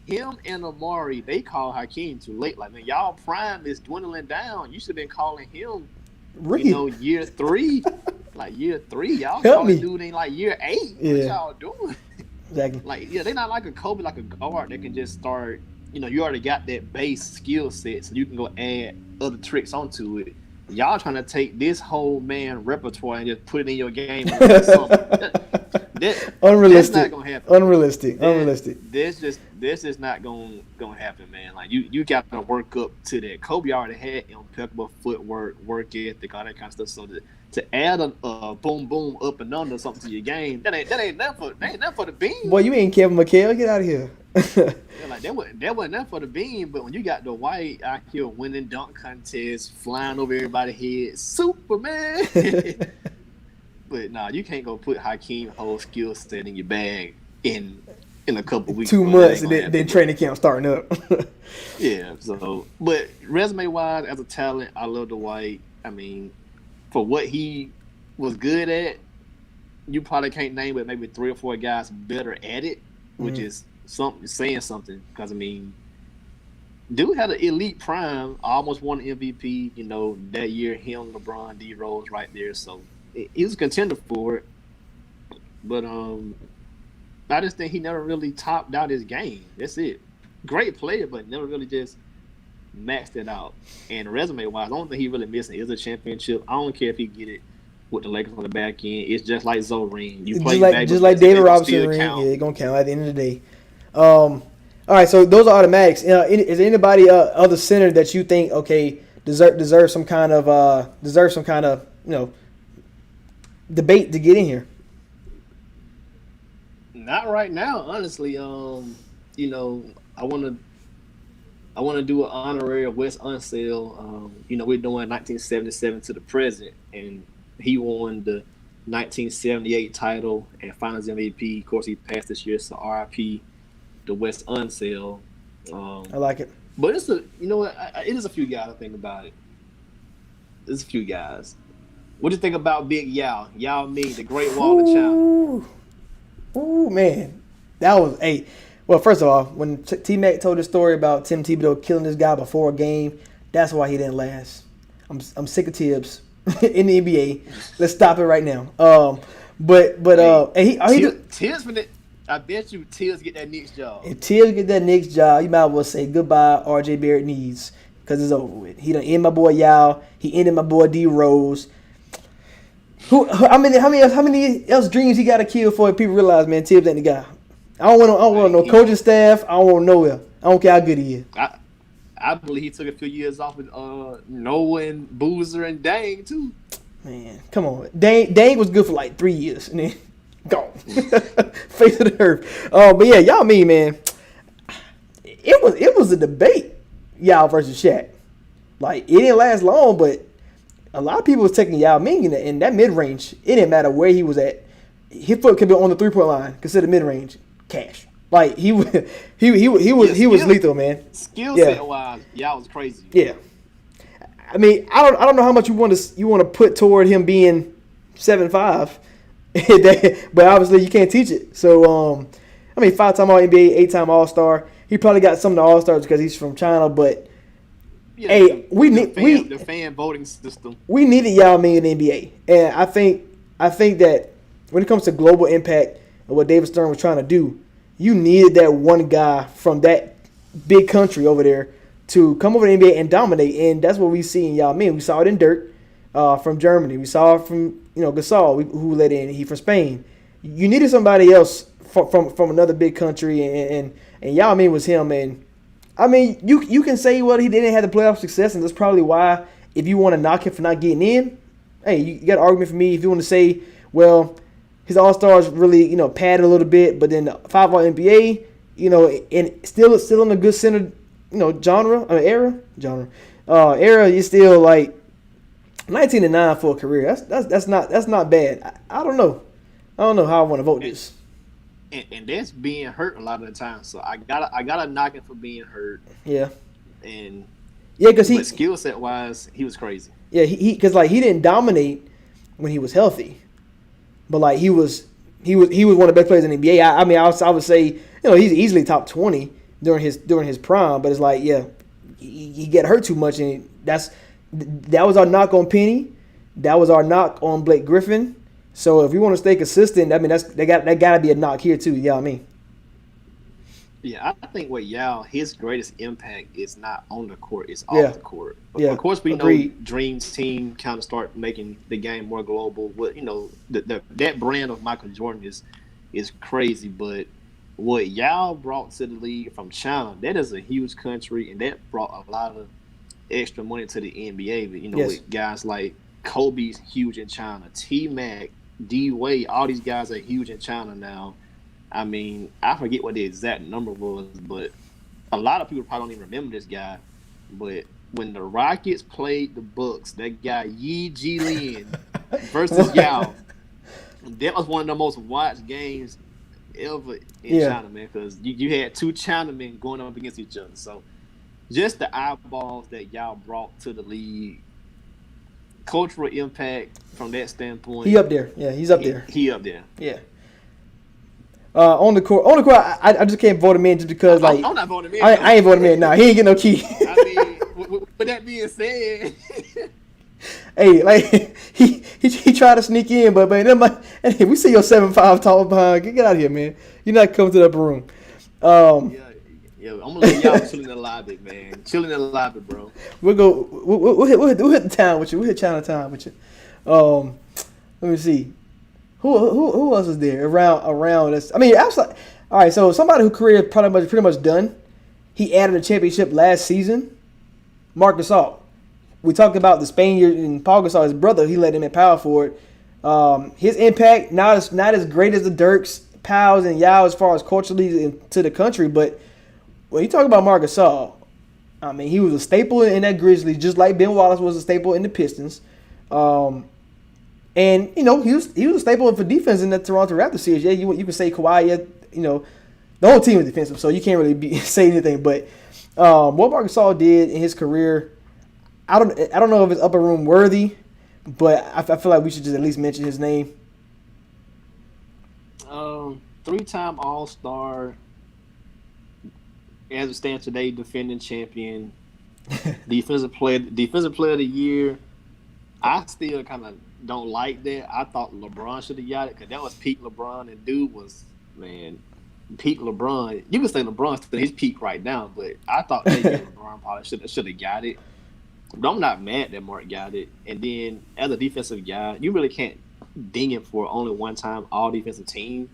and Amari, they call Hakeem too late. Like, man, y'all prime is dwindling down. You should have been calling him, year 3. Like year 3, y'all calling dude in like year 8. What y'all doing? Exactly. Like, they're not like a Kobe, like a guard that can just start. You already got that base skill set, so you can go add other tricks onto it. Y'all trying to take this whole man repertoire and just put it in your game. Unrealistic. That's not gonna happen. Unrealistic. This is not gonna happen, man. Like you got to work up to that. Kobe already had impeccable footwork, work ethic, all that kind of stuff. So to add a boom boom up and under something to your game, that ain't nothing for the beam. Boy, you ain't Kevin McHale. Get out of here. Like that wasn't nothing for the beam. But when you got the white out here winning dunk contests, flying over everybody's head, Superman. But nah, you can't go put Hakeem whole skill set in your bag in a couple weeks. 2 months and then training camp starting up. Yeah. So, but resume wise, as a talent, I love Dwight. I mean, for what he was good at, you probably can't name but maybe 3 or 4 guys better at it, which is saying something. Because I mean, dude had an elite prime, almost won the MVP. That year, him, LeBron, D Rose, right there. So he was a contender for it. But I just think he never really topped out his game. That's it. Great player, but never really just maxed it out. And resume-wise, the only thing he really missing is a championship. I don't care if he get it with the Lakers on the back end. It's just like Zorin. You play just like David Robinson ring. Yeah, it's gonna count at the end of the day. All right, so those are automatics. Is there anybody other center that you think deserve some kind of debate to get in here? Not right now, honestly. I want to do an honorary of Wes Unseld. We're doing 1977 to the present, and he won the 1978 title and Finals MVP. Of course, he passed this year, so RIP to Wes Unseld. I like it. But it is a few guys I think about it. There's a few guys. What do you think about Big Yao? Yao Ming, the Great Wall of China. Ooh, man. That was well, first of all, when T-Mac told the story about Tim Tebow killing this guy before a game, that's why he didn't last. I'm sick of Tibbs in the NBA. Let's stop it right now. Tibbs I bet you Tibbs get that Knicks job. If Tibbs get that Knicks job, you might as well say goodbye, R.J. Barrett needs, because it's over with. He done ended my boy Yao. He ended my boy D Rose. How many else dreams he got to kill before people realize, man, Tibbs ain't the guy. I don't want no coaching staff. I don't want nowhere. I don't care how good he is. I believe he took a few years off with Noah and Boozer and Dang too. Man, come on. Dang was good for like 3 years and then gone. Face of the earth. But yeah, y'all mean, man. It was a debate, Yao versus Shaq. Like, it didn't last long, but a lot of people was taking Yao Ming in that mid range. It didn't matter where he was at. His foot could be on the 3-point line, considered mid range. Cash. Like he was lethal, man. Skill set wise, Yao was crazy. Yeah. I mean, I don't know how much you want to put toward him being 7'5", but obviously you can't teach it. So I mean, 5-time All NBA, 8-time All Star. He probably got some of the All Stars because he's from China, but Yeah, hey, the fan voting system. We needed Yao Ming in the NBA, and I think that when it comes to global impact and what David Stern was trying to do, you needed that one guy from that big country over there to come over to the NBA and dominate, and that's what we see in Yao Ming. We saw it in Dirk from Germany. We saw it from Gasol, who led in. He from Spain. You needed somebody else from another big country, and Yao Ming was him. And I mean, you can say, well, he didn't have the playoff success, and that's probably why. If you want to knock him for not getting in, hey, you got an argument for me. If you want to say, well, his All-Stars really, padded a little bit, but then the 5-all NBA, and still in a good center, era, is still like 19-9 for a career. That's not bad. I don't know how I want to vote this. And that's being hurt a lot of the time. So I gotta knock him for being hurt. Yeah. And because skill set wise, he was crazy. Yeah, because he didn't dominate when he was healthy. But like he was one of the best players in the NBA. I would say he's easily top 20 during his prime. But it's like he got hurt too much, and that was our knock on Penny. That was our knock on Blake Griffin. So if we want to stay consistent, I mean that got to be a knock here too. You know what I mean? Yeah, I think with Yao, his greatest impact is not on the court; it's off the court. But of course, we Agreed. know Dream's team kind of start making the game more global. What that brand of Michael Jordan is crazy. But what Yao brought to the league from China, that is a huge country, and that brought a lot of extra money to the NBA. But with guys like Kobe's huge in China, T-Mac, D-Wade, all these guys are huge in China now. I mean, I forget what the exact number was, but a lot of people probably don't even remember this guy. But when the Rockets played the Bucks, that guy Yi Jilin versus Yao, that was one of the most watched games ever in China, man. Because you had two Chinamen going up against each other. So just the eyeballs that Yao brought to the league, cultural impact from that standpoint. He up there. Yeah, he's up there. He up there. Yeah. On the court, I just can't vote him in just because, like, I'm not voting him in. I ain't voting him in. Nah, he ain't get no key. I mean, with that being said, hey, like he tried to sneak in, but man, hey, we see your 7'5" tall behind. Get out of here, man. You're not coming to the upper room. Yeah, I'm gonna let y'all chill in the lobby, man. Chill in the lobby, bro. We'll hit the town with you. We'll hit Chinatown with you. Let me see. Who else is there around us? I mean, outside. All right, so somebody whose career is pretty much done. He added a championship last season. Marc Gasol. We talked about the Spaniard and Paul Gasol, his brother. He led him in power forward. His impact not as great as the Dirks, Powell's, and Yao as far as culturally to the country. But when you talk about Marc Gasol, I mean, he was a staple in that Grizzlies, just like Ben Wallace was a staple in the Pistons. And, he was a staple for defense in the Toronto Raptors series. Yeah, you can say Kawhi, the whole team was defensive, so you can't really say anything. But what Marc Gasol did in his career, I don't know if it's upper room worthy, but I feel like we should just at least mention his name. 3-time All-Star, as it stands today, defending champion, defensive player of the year. I still kind of don't like that. I thought LeBron should have got it because that was peak LeBron, and dude was, man, peak LeBron. You can say LeBron's still his peak right now, but I thought maybe LeBron probably should have got it. But I'm not mad that Mark got it. And then as a defensive guy, you really can't ding him for only one time all defensive team.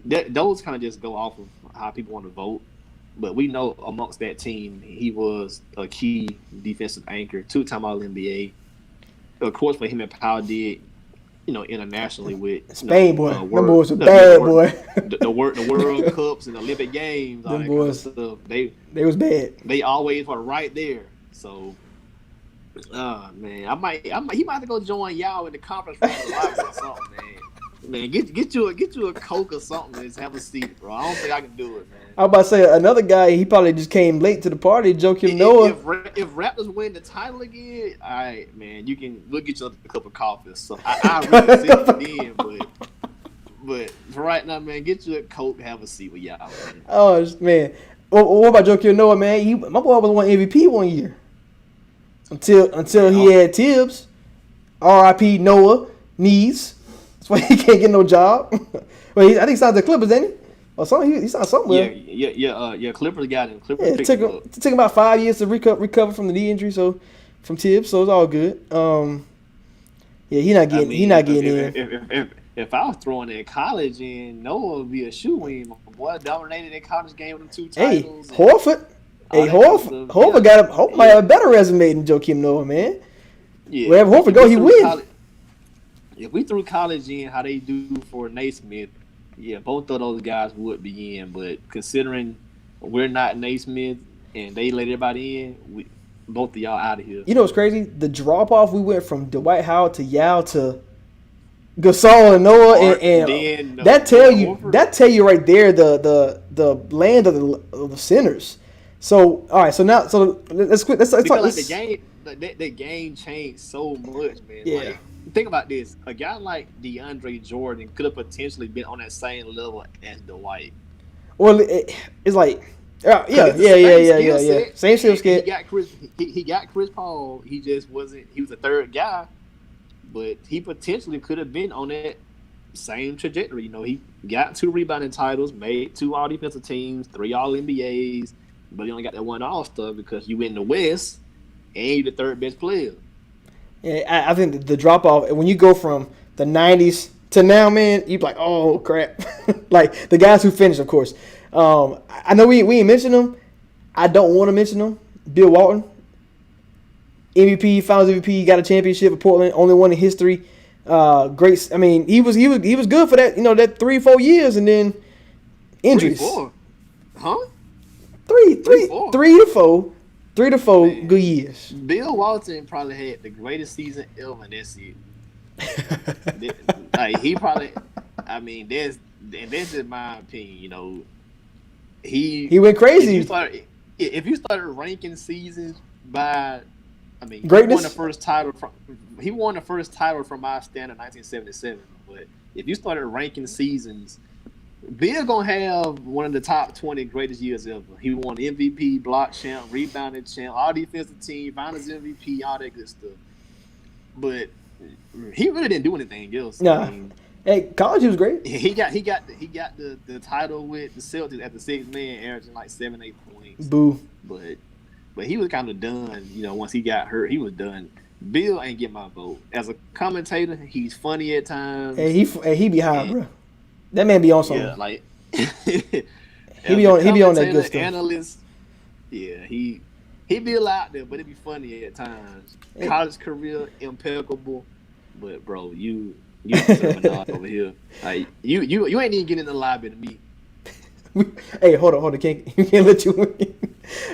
Those kind of just go off of how people want to vote. But we know amongst that team, he was a key defensive anchor, 2-time All-NBA. Of course, for him and Powell did, internationally with Spain, boy. Them boys are bad, boy. the World Cups and Olympic Games. Them boys, kind of stuff, they was bad. They always were right there. So, man, he might have to go join y'all in the conference room or something, man. Man, get you a Coke or something and just have a seat, bro. I don't think I can do it, man. I was about to say another guy. He probably just came late to the party. Joakim Noah. If Raptors win the title again, all right, man, we'll get you a cup of coffee or something. I really see it then, but for right now, man, get you a Coke, have a seat with y'all, man. Oh man, what about Joakim Noah, man? My boy was one MVP one year until he had Tibbs. R.I.P. Noah knees. That's why he can't get no job. Well, I think he signed the Clippers, didn't he? Or something. He signed somewhere. Yeah. Clippers got him. Yeah, it took him about 5 years to recover from the knee injury, so from Tibbs, so it's all good. Yeah, he not getting in. If I was throwing in college, and Noah would be a shoe-in. My boy dominated that college game with them 2 titles. Hey, Horford. Horford might have a better resume than Joakim Noah, man. Yeah, wherever Horford go, he win. If we threw college in how they do for Naismith, yeah, both of those guys would be in. But considering we're not Naismith and they let everybody in, both of y'all out of here. You know what's crazy? The drop off, we went from Dwight Howard to Yao to Gasol and Noah, and that tell you right there the land of the centers. So all right, so let's talk. Because the game changed so much, man. Yeah. Like, think about this: a guy like DeAndre Jordan could have potentially been on that same level as Dwight. Well, it's like, yeah. Same skill set. He got Chris Paul. He just wasn't. He was a third guy, but he potentially could have been on that same trajectory. He got 2 rebounding titles, made 2 All Defensive teams, 3 All NBAs, but he only got that 1 All Star because you in the West and you the third best player. Yeah, I think the drop off when you go from the '90s to now, man, you be like, oh crap! Like the guys who finished, of course. I know we ain't mentioned them. I don't want to mention them. Bill Walton, MVP, Finals MVP, got a championship with Portland, only one in history. Great. I mean, he was good for that. That 3-4 years, and then injuries. 3-4, huh? 3 to 4. 3 to 4 Man. good years. Bill Walton probably had the greatest season ever, and that's it. Like he probably, I mean, that's just my opinion. He went crazy. If you started ranking seasons by, I mean, greatness. He won the first title from my standard 1977. But if you started ranking seasons, Bill gonna have one of the top 20 greatest years ever. He won MVP, block champ, rebounding champ, all defensive team, finals MVP, all that good stuff. But he really didn't do anything else. Nah. I mean, Hey, college he was great. he got the title with the Celtics at the 6th man, averaging like 7-8 points. Boo. But he was kind of done. Once he got hurt, he was done. Bill ain't get my vote. As a commentator, he's funny at times. Hey, he be high, bro. That man be on something. Yeah, like he be on that good stuff. Analyst, yeah, he be a lot there, but it be funny at times. Hey. College career impeccable, but bro, you deserve a nod over here. Like you ain't even getting in the lobby to me. Hey, hold on, you can't let you win.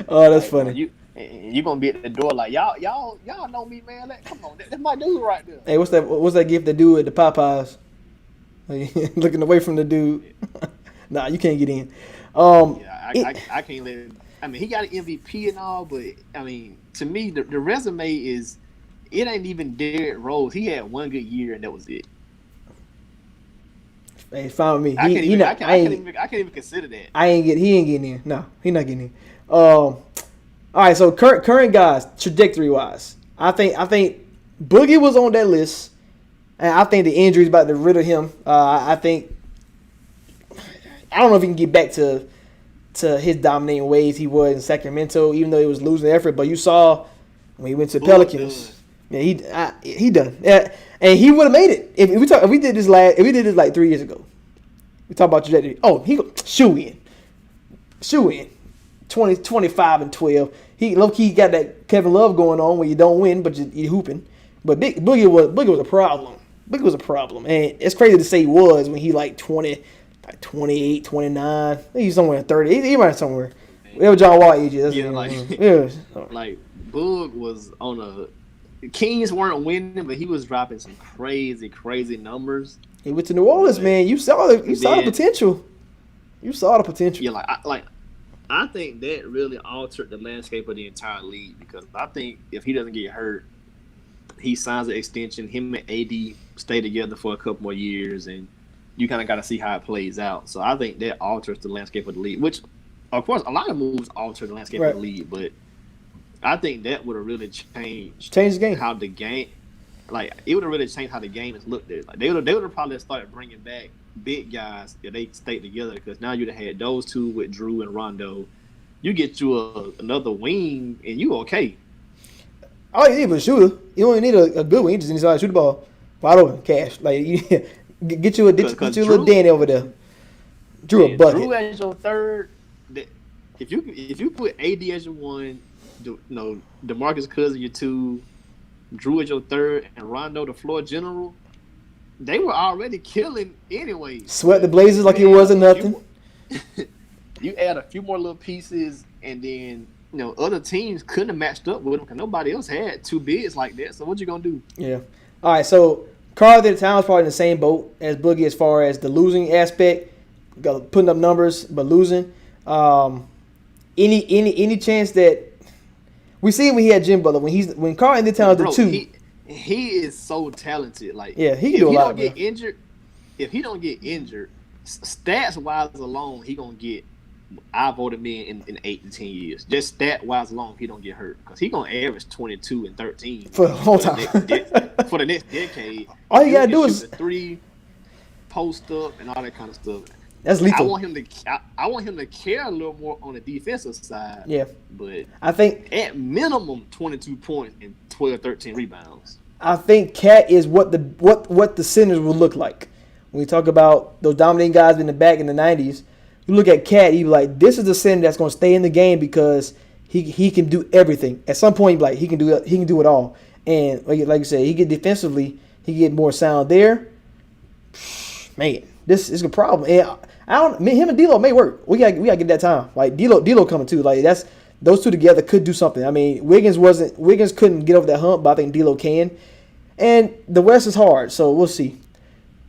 Oh, that's funny. You gonna be at the door like y'all know me, man. Come on, that's my dude right there. Hey, what's that gift they do at the Popeyes? Like, looking away from the dude. Nah, you can't get in. I can't let him. I mean, he got an MVP and all, but I mean, to me, the resume is it ain't even Derrick Rose. He had 1 good year and that was it. Hey, found me. I can't even consider that. He ain't getting in. No, he not getting in. All right, so current guys, trajectory wise, I think Boogie was on that list, and I think the injury's about to rid of him. I think I don't know if he can get back to his dominating ways he was in Sacramento, even though he was losing effort. But you saw when he went to the Pelicans, yeah, he done. Yeah, and he would have made it if we did this like 3 years ago. We talk about trajectory. Oh, he go shoe in, 25 and 12. He low key got that Kevin Love going on where you don't win, but you hooping. But Boogie was a problem. Boogie was a problem, and it's crazy to say he was when he like 20. Like 28, 29. I think he's somewhere in 30. He might somewhere. Whatever John Wall age is. Yeah, like like Boog was on a Kings weren't winning, but he was dropping some crazy numbers. He went to New Orleans, man. You saw the potential. You saw the potential. Yeah, I think that really altered the landscape of the entire league because I think if he doesn't get hurt, he signs an extension. Him and AD stay together for a couple more years, and you kind of got to see how it plays out. So I think that alters the landscape of the league, which, of course, a lot of moves alter the landscape of the league, but I think that would have really changed the game. How the game, like, it would have really changed how the game is looked at. Like, they would have probably started bringing back big guys if they stayed together because now you'd have had those two with Drew and Rondo. You get you another wing, and you okay. All you need is a shooter. You don't even need a good wing. You just need somebody to shoot the ball wide open, cash. Like, get you a little Danny over there. Drew a bucket. Drew as your third. If you put AD as your one, DeMarcus Cousins your two, Drew as your third, and Rondo the floor general, they were already killing anyway. Sweat the Blazers like it wasn't nothing. You add a few more little pieces, and then other teams couldn't have matched up with them because nobody else had two bigs like that. So what you gonna do? Yeah. All right. So Karl-Anthony Towns probably in the same boat as Boogie as far as the losing aspect, putting up numbers but losing. Any chance that we see when he had Jim Butler when Karl-Anthony Towns the two. He is so talented. Like he can do a lot. If he don't get injured, stats wise alone, he gonna get. I voted me in 8 to 10 years. Just stat wise alone, he don't get hurt because he gonna average 22 and 13 for the whole time for the next decade. All you gotta do is three, post up, and all that kind of stuff. That's lethal. I want him to care a little more on the defensive side. Yeah, but I think at minimum 22 points and 12, 13 rebounds. I think Cat is what the centers will look like when we talk about those dominating guys in the back in the 90s. You look at Cat, you be like, this is the center that's going to stay in the game because he can do everything. At some point, he can do it all. And like you said, he get defensively, he get more sound there. Man, this is a problem. And him and D'Lo may work. We got to get that time. Like D'Lo coming too. Like those two together could do something. I mean, Wiggins couldn't get over that hump, but I think D'Lo can. And the West is hard, so we'll see.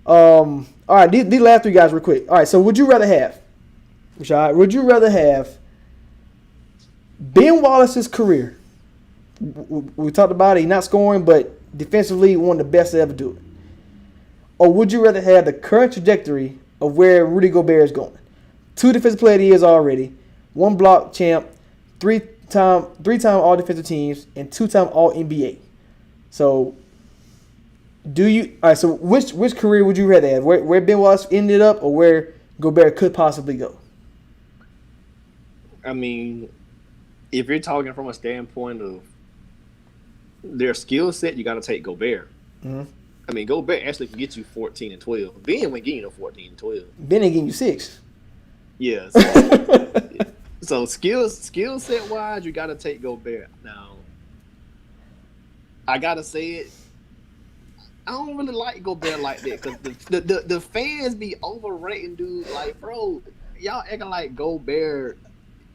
All right, these last three guys real quick. All right, so would you rather have Ben Wallace's career? We talked about it. He's not scoring, but defensively, one of the best to ever do it. Or would you rather have the current trajectory of where Rudy Gobert is going? 2 defensive player of the years already, 1 block champ, 3-time all defensive teams, and 2-time all NBA. So, all right. So, which career would you rather have? Where Ben Wallace ended up, or where Gobert could possibly go? I mean, if you're talking from a standpoint of their skill set, you got to take Gobert. Mm-hmm. I mean, Gobert actually can get you 14 and 12. Ben went getting you 14 and 12. Ben ain't getting you 6. Yeah. So skill set wise, you got to take Gobert. Now, I gotta say it. I don't really like Gobert like that because the fans be overrating dude. Like, bro, y'all acting like Gobert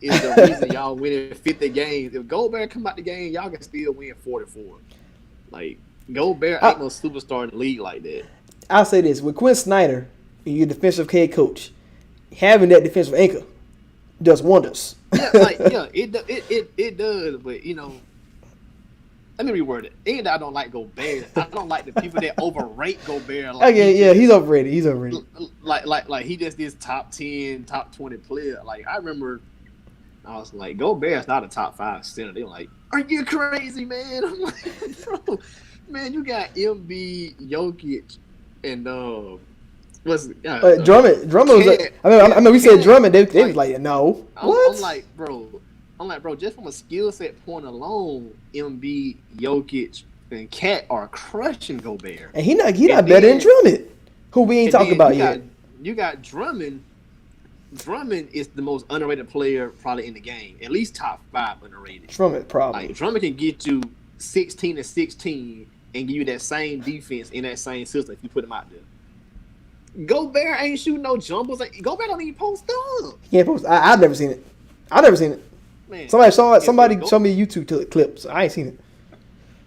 is the reason y'all winning 50 games. If Gobert come out the game, y'all can still win 44. Like, Gobert ain't no superstar in the league like that. I'll say this. With Quinn Snyder, your defensive head coach, having that defensive anchor does wonders. It does. But, let me reword it. And I don't like Gobert. I don't like the people that overrate Gobert. Like, he's overrated. Like he just this top 10, top 20 player. Like, I remember I was like, Gobert's not a top 5 center. They were like, are you crazy, man? I'm like, bro, man, you got Embiid, Jokic, and Was Drummond was. I mean, we said Drummond. They was like, no. What? I'm like, bro. Just from a skill set point alone, Embiid, Jokic, and Cat are crushing Gobert. And he not better than Drummond, who we ain't talking about yet. You got Drummond. Drummond is the most underrated player probably in the game. At least top 5 underrated. Drummond probably. Like Drummond can get you 16 and 16 and give you that same defense in that same system if you put him out there. Gobert ain't shooting no jumpers. Like, Gobert don't even post up. He can't post. I've never seen it. Man, somebody saw it. Somebody showed me a YouTube clip. So I ain't seen it.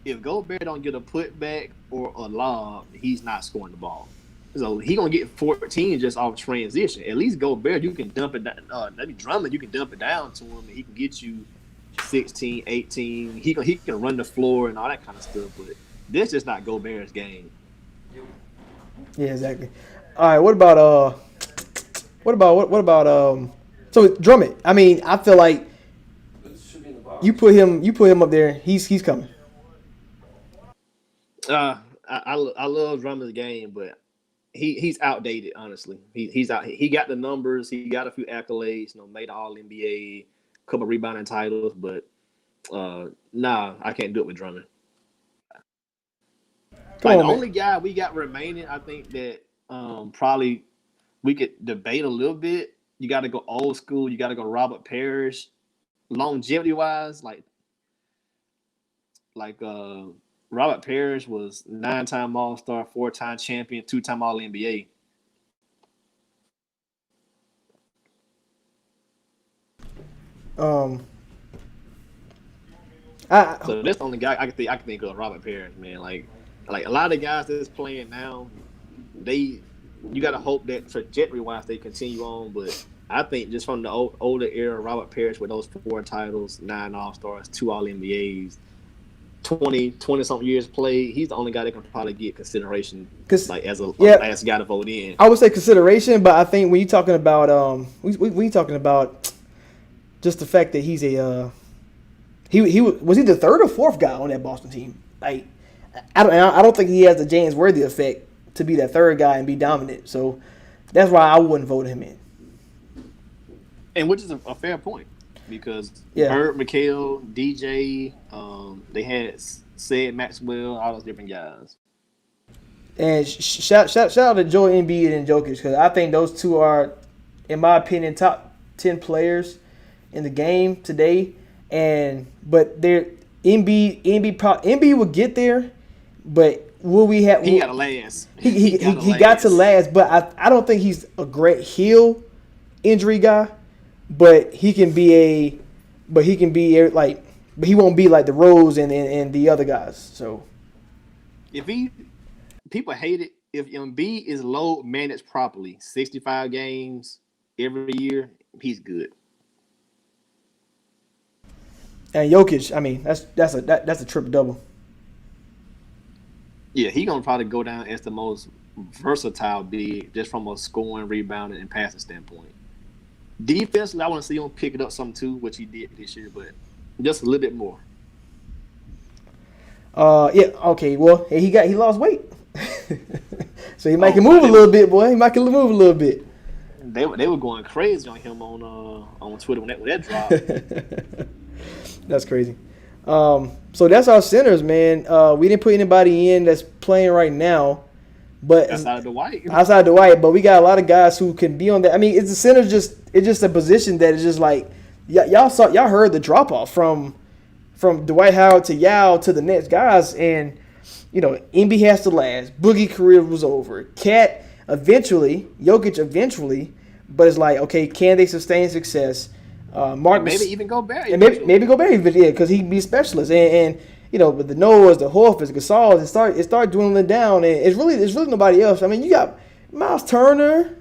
If Gobert don't get a putback or a lob, he's not scoring the ball. So he gonna get 14 just off transition. At least Gobert, you can dump it down. Maybe Drummond, you can dump it down to him, and he can get you 16, 18. He can run the floor and all that kind of stuff. But this is not Gobert's game. Yeah, exactly. All right, what about so Drummond? I mean, I feel like you put him up there. He's coming. I love Drummond's game, but he's outdated. Honestly, he's out. He got the numbers. He got a few accolades. Made All NBA, couple rebounding titles, but nah, I can't do it with Drummond. The only guy we got remaining, I think that probably we could debate a little bit. You got to go old school. You got to go Robert Parrish. Longevity wise, like Robert Parrish was 9-time All-Star, 4-time champion, 2-time All-NBA. So that's the only guy I can think of. Robert Parrish, man. Like a lot of the guys that's playing now, you got to hope that trajectory-wise they continue on. But I think just from the older era, Robert Parrish with those 4 titles, 9 All-Stars, 2 All-NBAs, 20-something years played, he's the only guy that can probably get consideration as a last guy to vote in. I would say consideration, but I think when you're talking about we talking about just the fact that he's a he was he the 3rd or 4th guy on that Boston team. Like I don't think he has the James Worthy effect to be that 3rd guy and be dominant. So that's why I wouldn't vote him in. And which is a fair point. Because Bird, McHale, DJ, they had said Maxwell, all those different guys. And shout out to Joel Embiid and Jokic, because I think those two are, in my opinion, top 10 players in the game today. But they're Embiid will get there, but will we have? He got to last. He got to last, but I don't think he's a great heel injury guy. But he can be but he won't be like the Rose and the other guys. So people hate it if Embiid is load managed properly, 65 games every year, he's good. And Jokic, I mean, that's a triple double. Yeah, he's gonna probably go down as the most versatile big, just from a scoring, rebounding, and passing standpoint. Defensively, I want to see him pick it up some too, which he did this year, but just a little bit more. Yeah, okay. Well, he lost weight, so he might can move a little bit, boy. He might can move a little bit. They were going crazy on him on Twitter when that dropped. That's crazy. So that's our centers, man. We didn't put anybody in that's playing right now. But outside the White, but we got a lot of guys who can be on that. I mean, it's the center. It's just a position that is just like y'all heard the drop off from Dwight Howard to Yao to the next guys, and Embiid has to last. Boogie career was over. Cat eventually, Jokic eventually, but it's like, okay, can they sustain success? Maybe even go Barry, and maybe go Barry, because he'd be a specialist and. With the Noahs, the Horfords, the Gasols, it started dwindling down, and it's really nobody else. I mean, you got Miles Turner,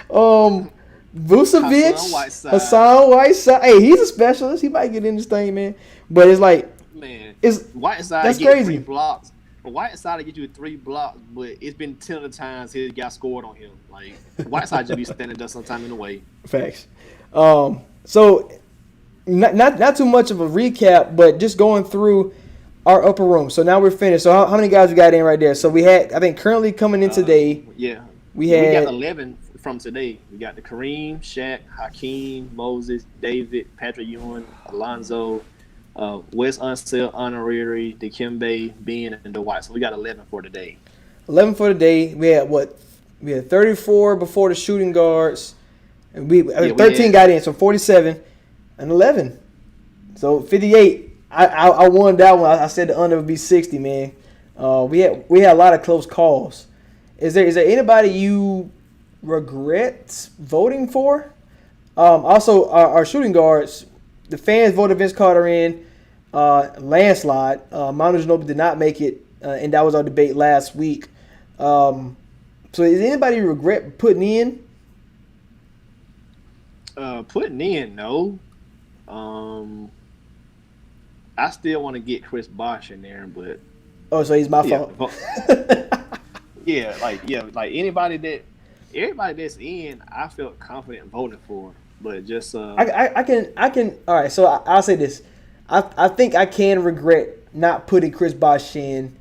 Vucevic, Hassan Whiteside. Hey, he's a specialist. He might get in this thing, man. But it's like, Whiteside. That's get crazy. 3 blocks. Whiteside get you 3 blocks, but it's been 10 of the times he got scored on him. Like Whiteside just be standing there sometime in the way. Facts. So. Not too much of a recap, but just going through our upper room. So now we're finished. So how many guys we got in right there? So we had, I think, currently coming in today, Yeah. we We had got 11 from today. We got the Kareem, Shaq, Hakeem, Moses, David, Patrick Ewing, Alonzo, Wes Unseld, Honorary, Dikembe, Ben, and Dwight. So we got 11 for today. 11 for the day. We had what? We had 34 before the shooting guards. And we 13 got in, so 47 and 11. So 58. I won that one. I said the under would be 60, man. We had a lot of close calls. Is there anybody you regret voting for? Also, our shooting guards, the fans voted Vince Carter in landslide. Manu Ginobili did not make it, and that was our debate last week. So is anybody you regret putting in? Putting in, no. I still want to get Chris Bosh in there, but Oh, so he's my fault. Like everybody that's in, I felt confident voting for, but just I can. All right, so I'll say this. I think I can regret not putting Chris Bosh in,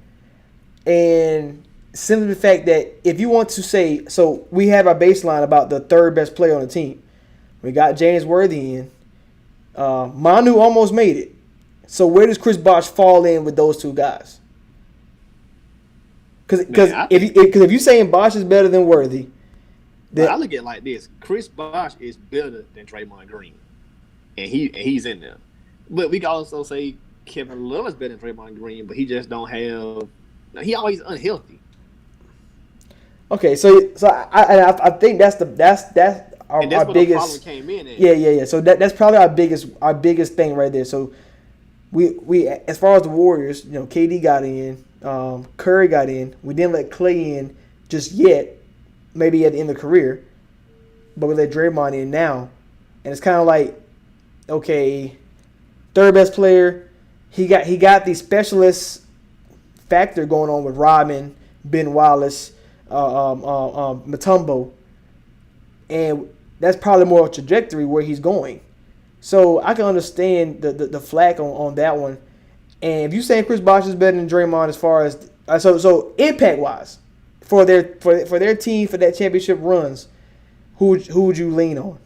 and simply the fact that if you want to say, so we have our baseline about the third best player on the team. We got James Worthy in. Manu almost made it. So where does Chris Bosh fall in with those two guys? Because if you're saying Bosh is better than Worthy, then I look at it like this: Chris Bosh is better than Draymond Green, and he's in there. But we can also say Kevin Love is better than Draymond Green, but he just don't have. He always unhealthy. Okay, so I think that's our, And that's our where biggest. the problem came in. At. Yeah. So that's probably our biggest thing right there. So we as far as the Warriors, KD got in, Curry got in. We didn't let Clay in just yet. Maybe at the end of the career, but we let Draymond in now, and it's kind of like, okay, third best player. He got the specialist factor going on with Rodman, Ben Wallace, Mutombo, and that's probably more of a trajectory where he's going. So I can understand the flack on that one. And if you're saying Chris Bosh is better than Draymond as far as so impact wise for their team for that championship runs, who would you lean on?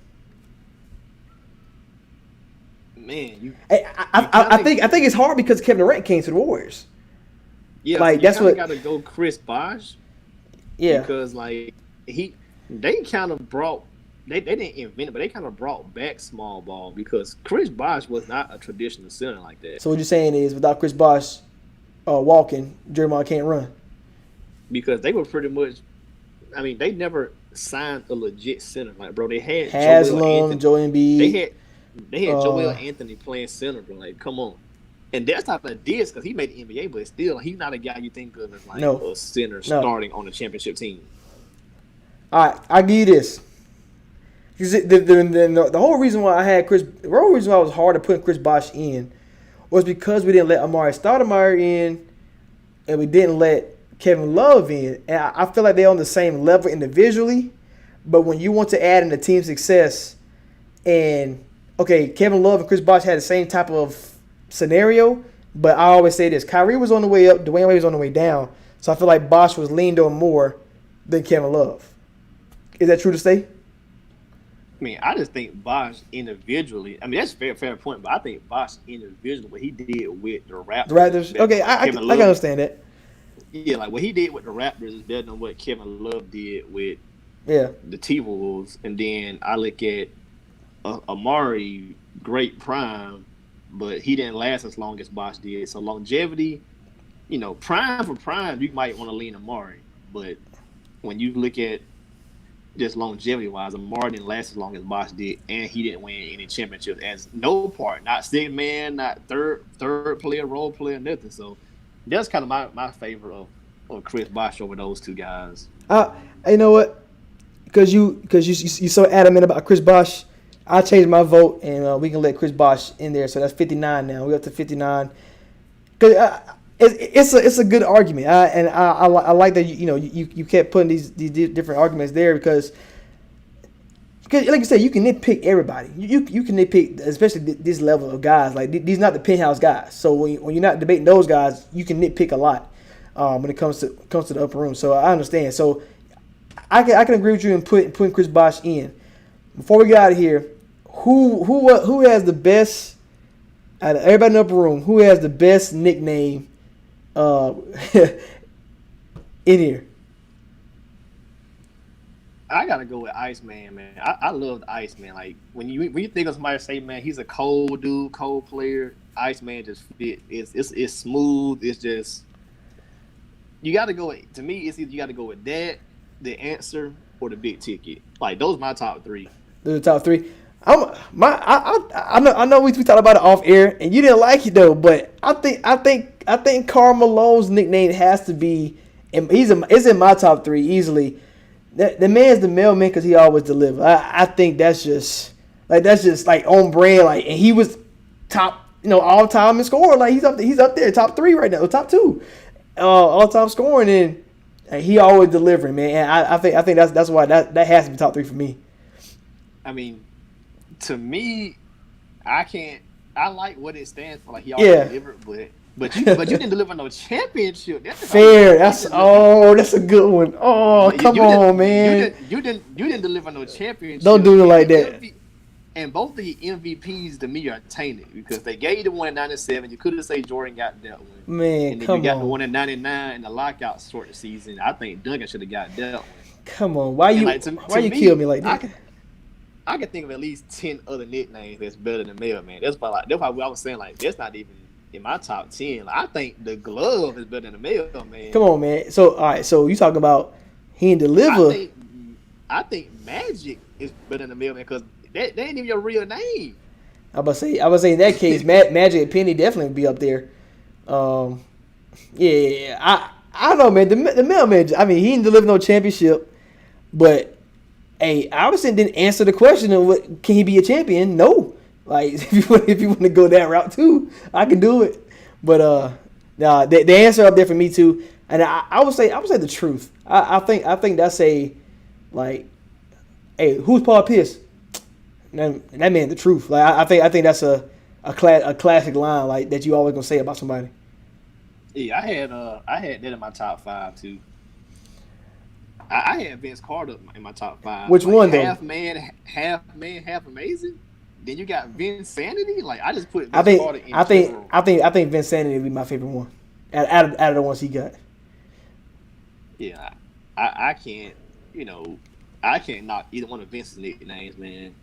Man, I think it's hard because Kevin Durant came to the Warriors. Yeah, like so that's what got to go Chris Bosh. Yeah, because like they kind of brought they didn't invent it, but they kind of brought back small ball because Chris Bosh was not a traditional center like that. So what you're saying is without Chris Bosh walking, Draymond can't run. Because they were pretty much, I mean, they never signed a legit center. Like, bro, they had Haslam, Joel Embiid. They had Joel Anthony playing center, bro. Like, come on. And that's not a diss because he made the NBA, but still, he's not a guy you think of as like a center starting on a championship team. All right, I'll give you this. The whole reason why the whole reason why it was hard to put Chris Bosh in was because we didn't let Amari Stoudemire in, and we didn't let Kevin Love in. And I feel like they're on the same level individually, but when you want to add in the team success, and okay, Kevin Love and Chris Bosh had the same type of scenario, but I always say this: Kyrie was on the way up, Dwayne Wade was on the way down. So I feel like Bosh was leaned on more than Kevin Love. Is that true to say? I mean, I just think Bosh individually. I mean, that's a fair point, but I think Bosh individually, what he did with the Raptors. Okay, I can understand that. Yeah, like what he did with the Raptors is better than what Kevin Love did with the T-Wolves. And then I look at Amari, great prime, but he didn't last as long as Bosh did. So longevity, prime for prime, you might want to lean Amari. But when you look at just longevity-wise, Amari didn't last as long as Bosh did, and he didn't win any championships as no part, not sixth man, not third player, role player, nothing. So that's kind of my favor of Chris Bosh over those two guys. You know what? Because you so adamant about Chris Bosh, I changed my vote, and we can let Chris Bosh in there. So that's 59 now. We're up to 59. Because it's a good argument, and I like that you kept putting these different arguments there because because like you said, you can nitpick everybody. You can nitpick, especially this level of guys. Like these not the penthouse guys. So when you're not debating those guys, you can nitpick a lot when it comes to the upper room. So I understand. So I can agree with you in putting Chris Bosh in. Before we get out of here, who has the best out of everybody in the upper room? Who has the best nickname in here? I gotta go with Iceman, man. I love the Iceman. Like when you think of somebody say, man, he's a cold dude, cold player. Iceman just fit. It's smooth. It's just you got to go with. To me, it's either you got to go with that, the answer, or the big ticket. Like those are my top three. Those are the top three. I know we talked about it off air, and you didn't like it though. But I think Karl Malone's nickname has to be, and it's in my top three easily. The man's the mailman because he always delivers. I think that's just like on brand. Like, and he was top, all time in scoring. Like he's up there, top three right now, top two, all time scoring, and he always delivering, man. And I think that's why that has to be top three for me. I mean, to me, I like what it stands for. Like he always delivered, but you didn't deliver no championship. That's fair. That's a good one. Oh, come on, man. You didn't deliver no championship. Don't do it like that. And both the MVPs to me are tainted because they gave you the one in '97. You could have said Jordan got that one. Man, and then come you got on. The one in '99 in the lockout short season. I think Duncan should have got that one. Come on, why you kill me like that? I can think of at least 10 other nicknames that's better than Mailman. That's why I was saying like that's not even in my top 10. Like, I think the glove is better than the Mailman. Come on, man. So all right, so you talking about he didn't deliver? I think Magic is better than the Mailman because that ain't even your real name. I was say in that case, Magic and Penny definitely would be up there. I don't know, man. The Mailman. I mean, he didn't deliver no championship, but hey, Iverson didn't answer the question of can he be a champion? No. Like if you want to go that route too, I can do it. But the answer up there for me too. And I would say the truth. I think that's a like, hey, who's Paul Pierce? That man, the truth. Like I think that's a classic line like that you always gonna say about somebody. Yeah, I had that in my top 5 too. I had Vince Carter in my top 5. Which one though? Half man, half amazing. Then you got Vince Sanity. Like I just put Vince Carter in. I think Vince Sanity would be my favorite one out of the ones he got. Yeah, I can't. I can't knock either one of Vince's nicknames, man.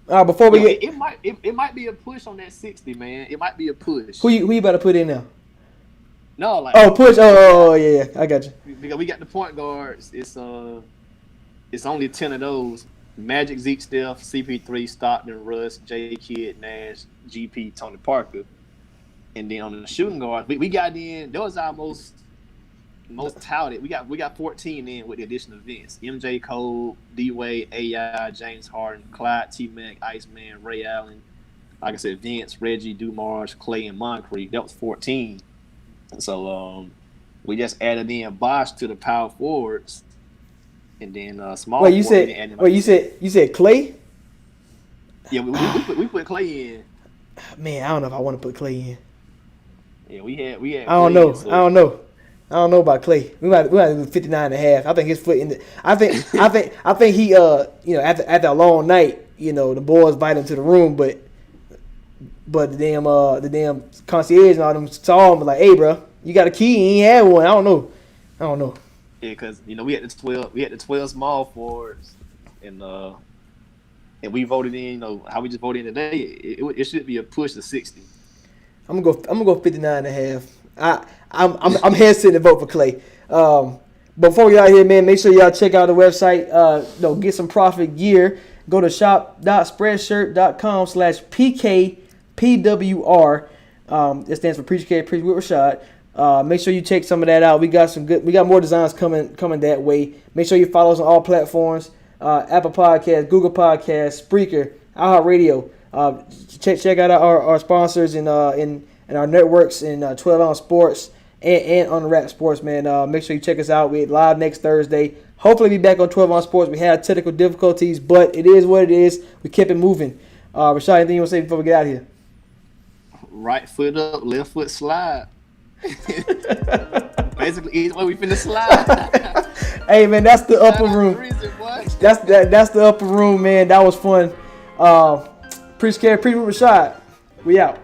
Before we get, it might be a push on that 60, man. It might be a push. Who you about to put in now? No, like push. Oh yeah, I got you. Because we got the point guards. It's only 10 of those. Magic, Zeke, Steph, CP3, Stockton, Russ, J. Kidd, Nash, GP, Tony Parker, and then on the shooting guard, we got in. Those are our most touted. We got 14 in with the addition of Vince, MJ, Cole, D Wade, AI, James Harden, Clyde, T Mac, Iceman, Ray Allen. Like I said, Vince, Reggie, Dumars, Clay, and Moncrief. That was 14. So we just added in Bosh to the power forwards, and then small. Wait, you said Clay? Yeah, we put Clay in. Man, I don't know if I want to put Clay in. Yeah, we had. I don't know about Clay. We might do 59.5. I think his foot in the. I think he after a long night, the boys invite him to the room, but the damn concierge and all them saw him like, hey, bro, you got a key? He ain't had one. I don't know. Yeah, because we had the 12 small forwards, and we voted in. How we just voted in today. It should be a push to 60. I'm gonna go 59.5. I'm hesitant to vote for Clay. Before we get out here, man, make sure y'all check out the website. Get some profit gear. Go to shop.spreadshirt.com/PKPWR. It stands for Preach with Rashad. Make sure you check some of that out. We got more designs coming that way. Make sure you follow us on all platforms: Apple Podcasts, Google Podcasts, Spreaker, iHeartRadio. Check out our sponsors and our networks in 12 Ounce Sports and on the Rap Sports, man. Make sure you check us out. We're live next Thursday. Hopefully be back on 12 on Sports. We had technical difficulties, but it is what it is. We kept it moving. Rashad, anything you want to say before we get out of here? Right foot up, left foot slide. Basically, either way we finna slide. Hey, man, that's the upper room. That's the upper room, man. That was fun. Appreciate Rashad. We out.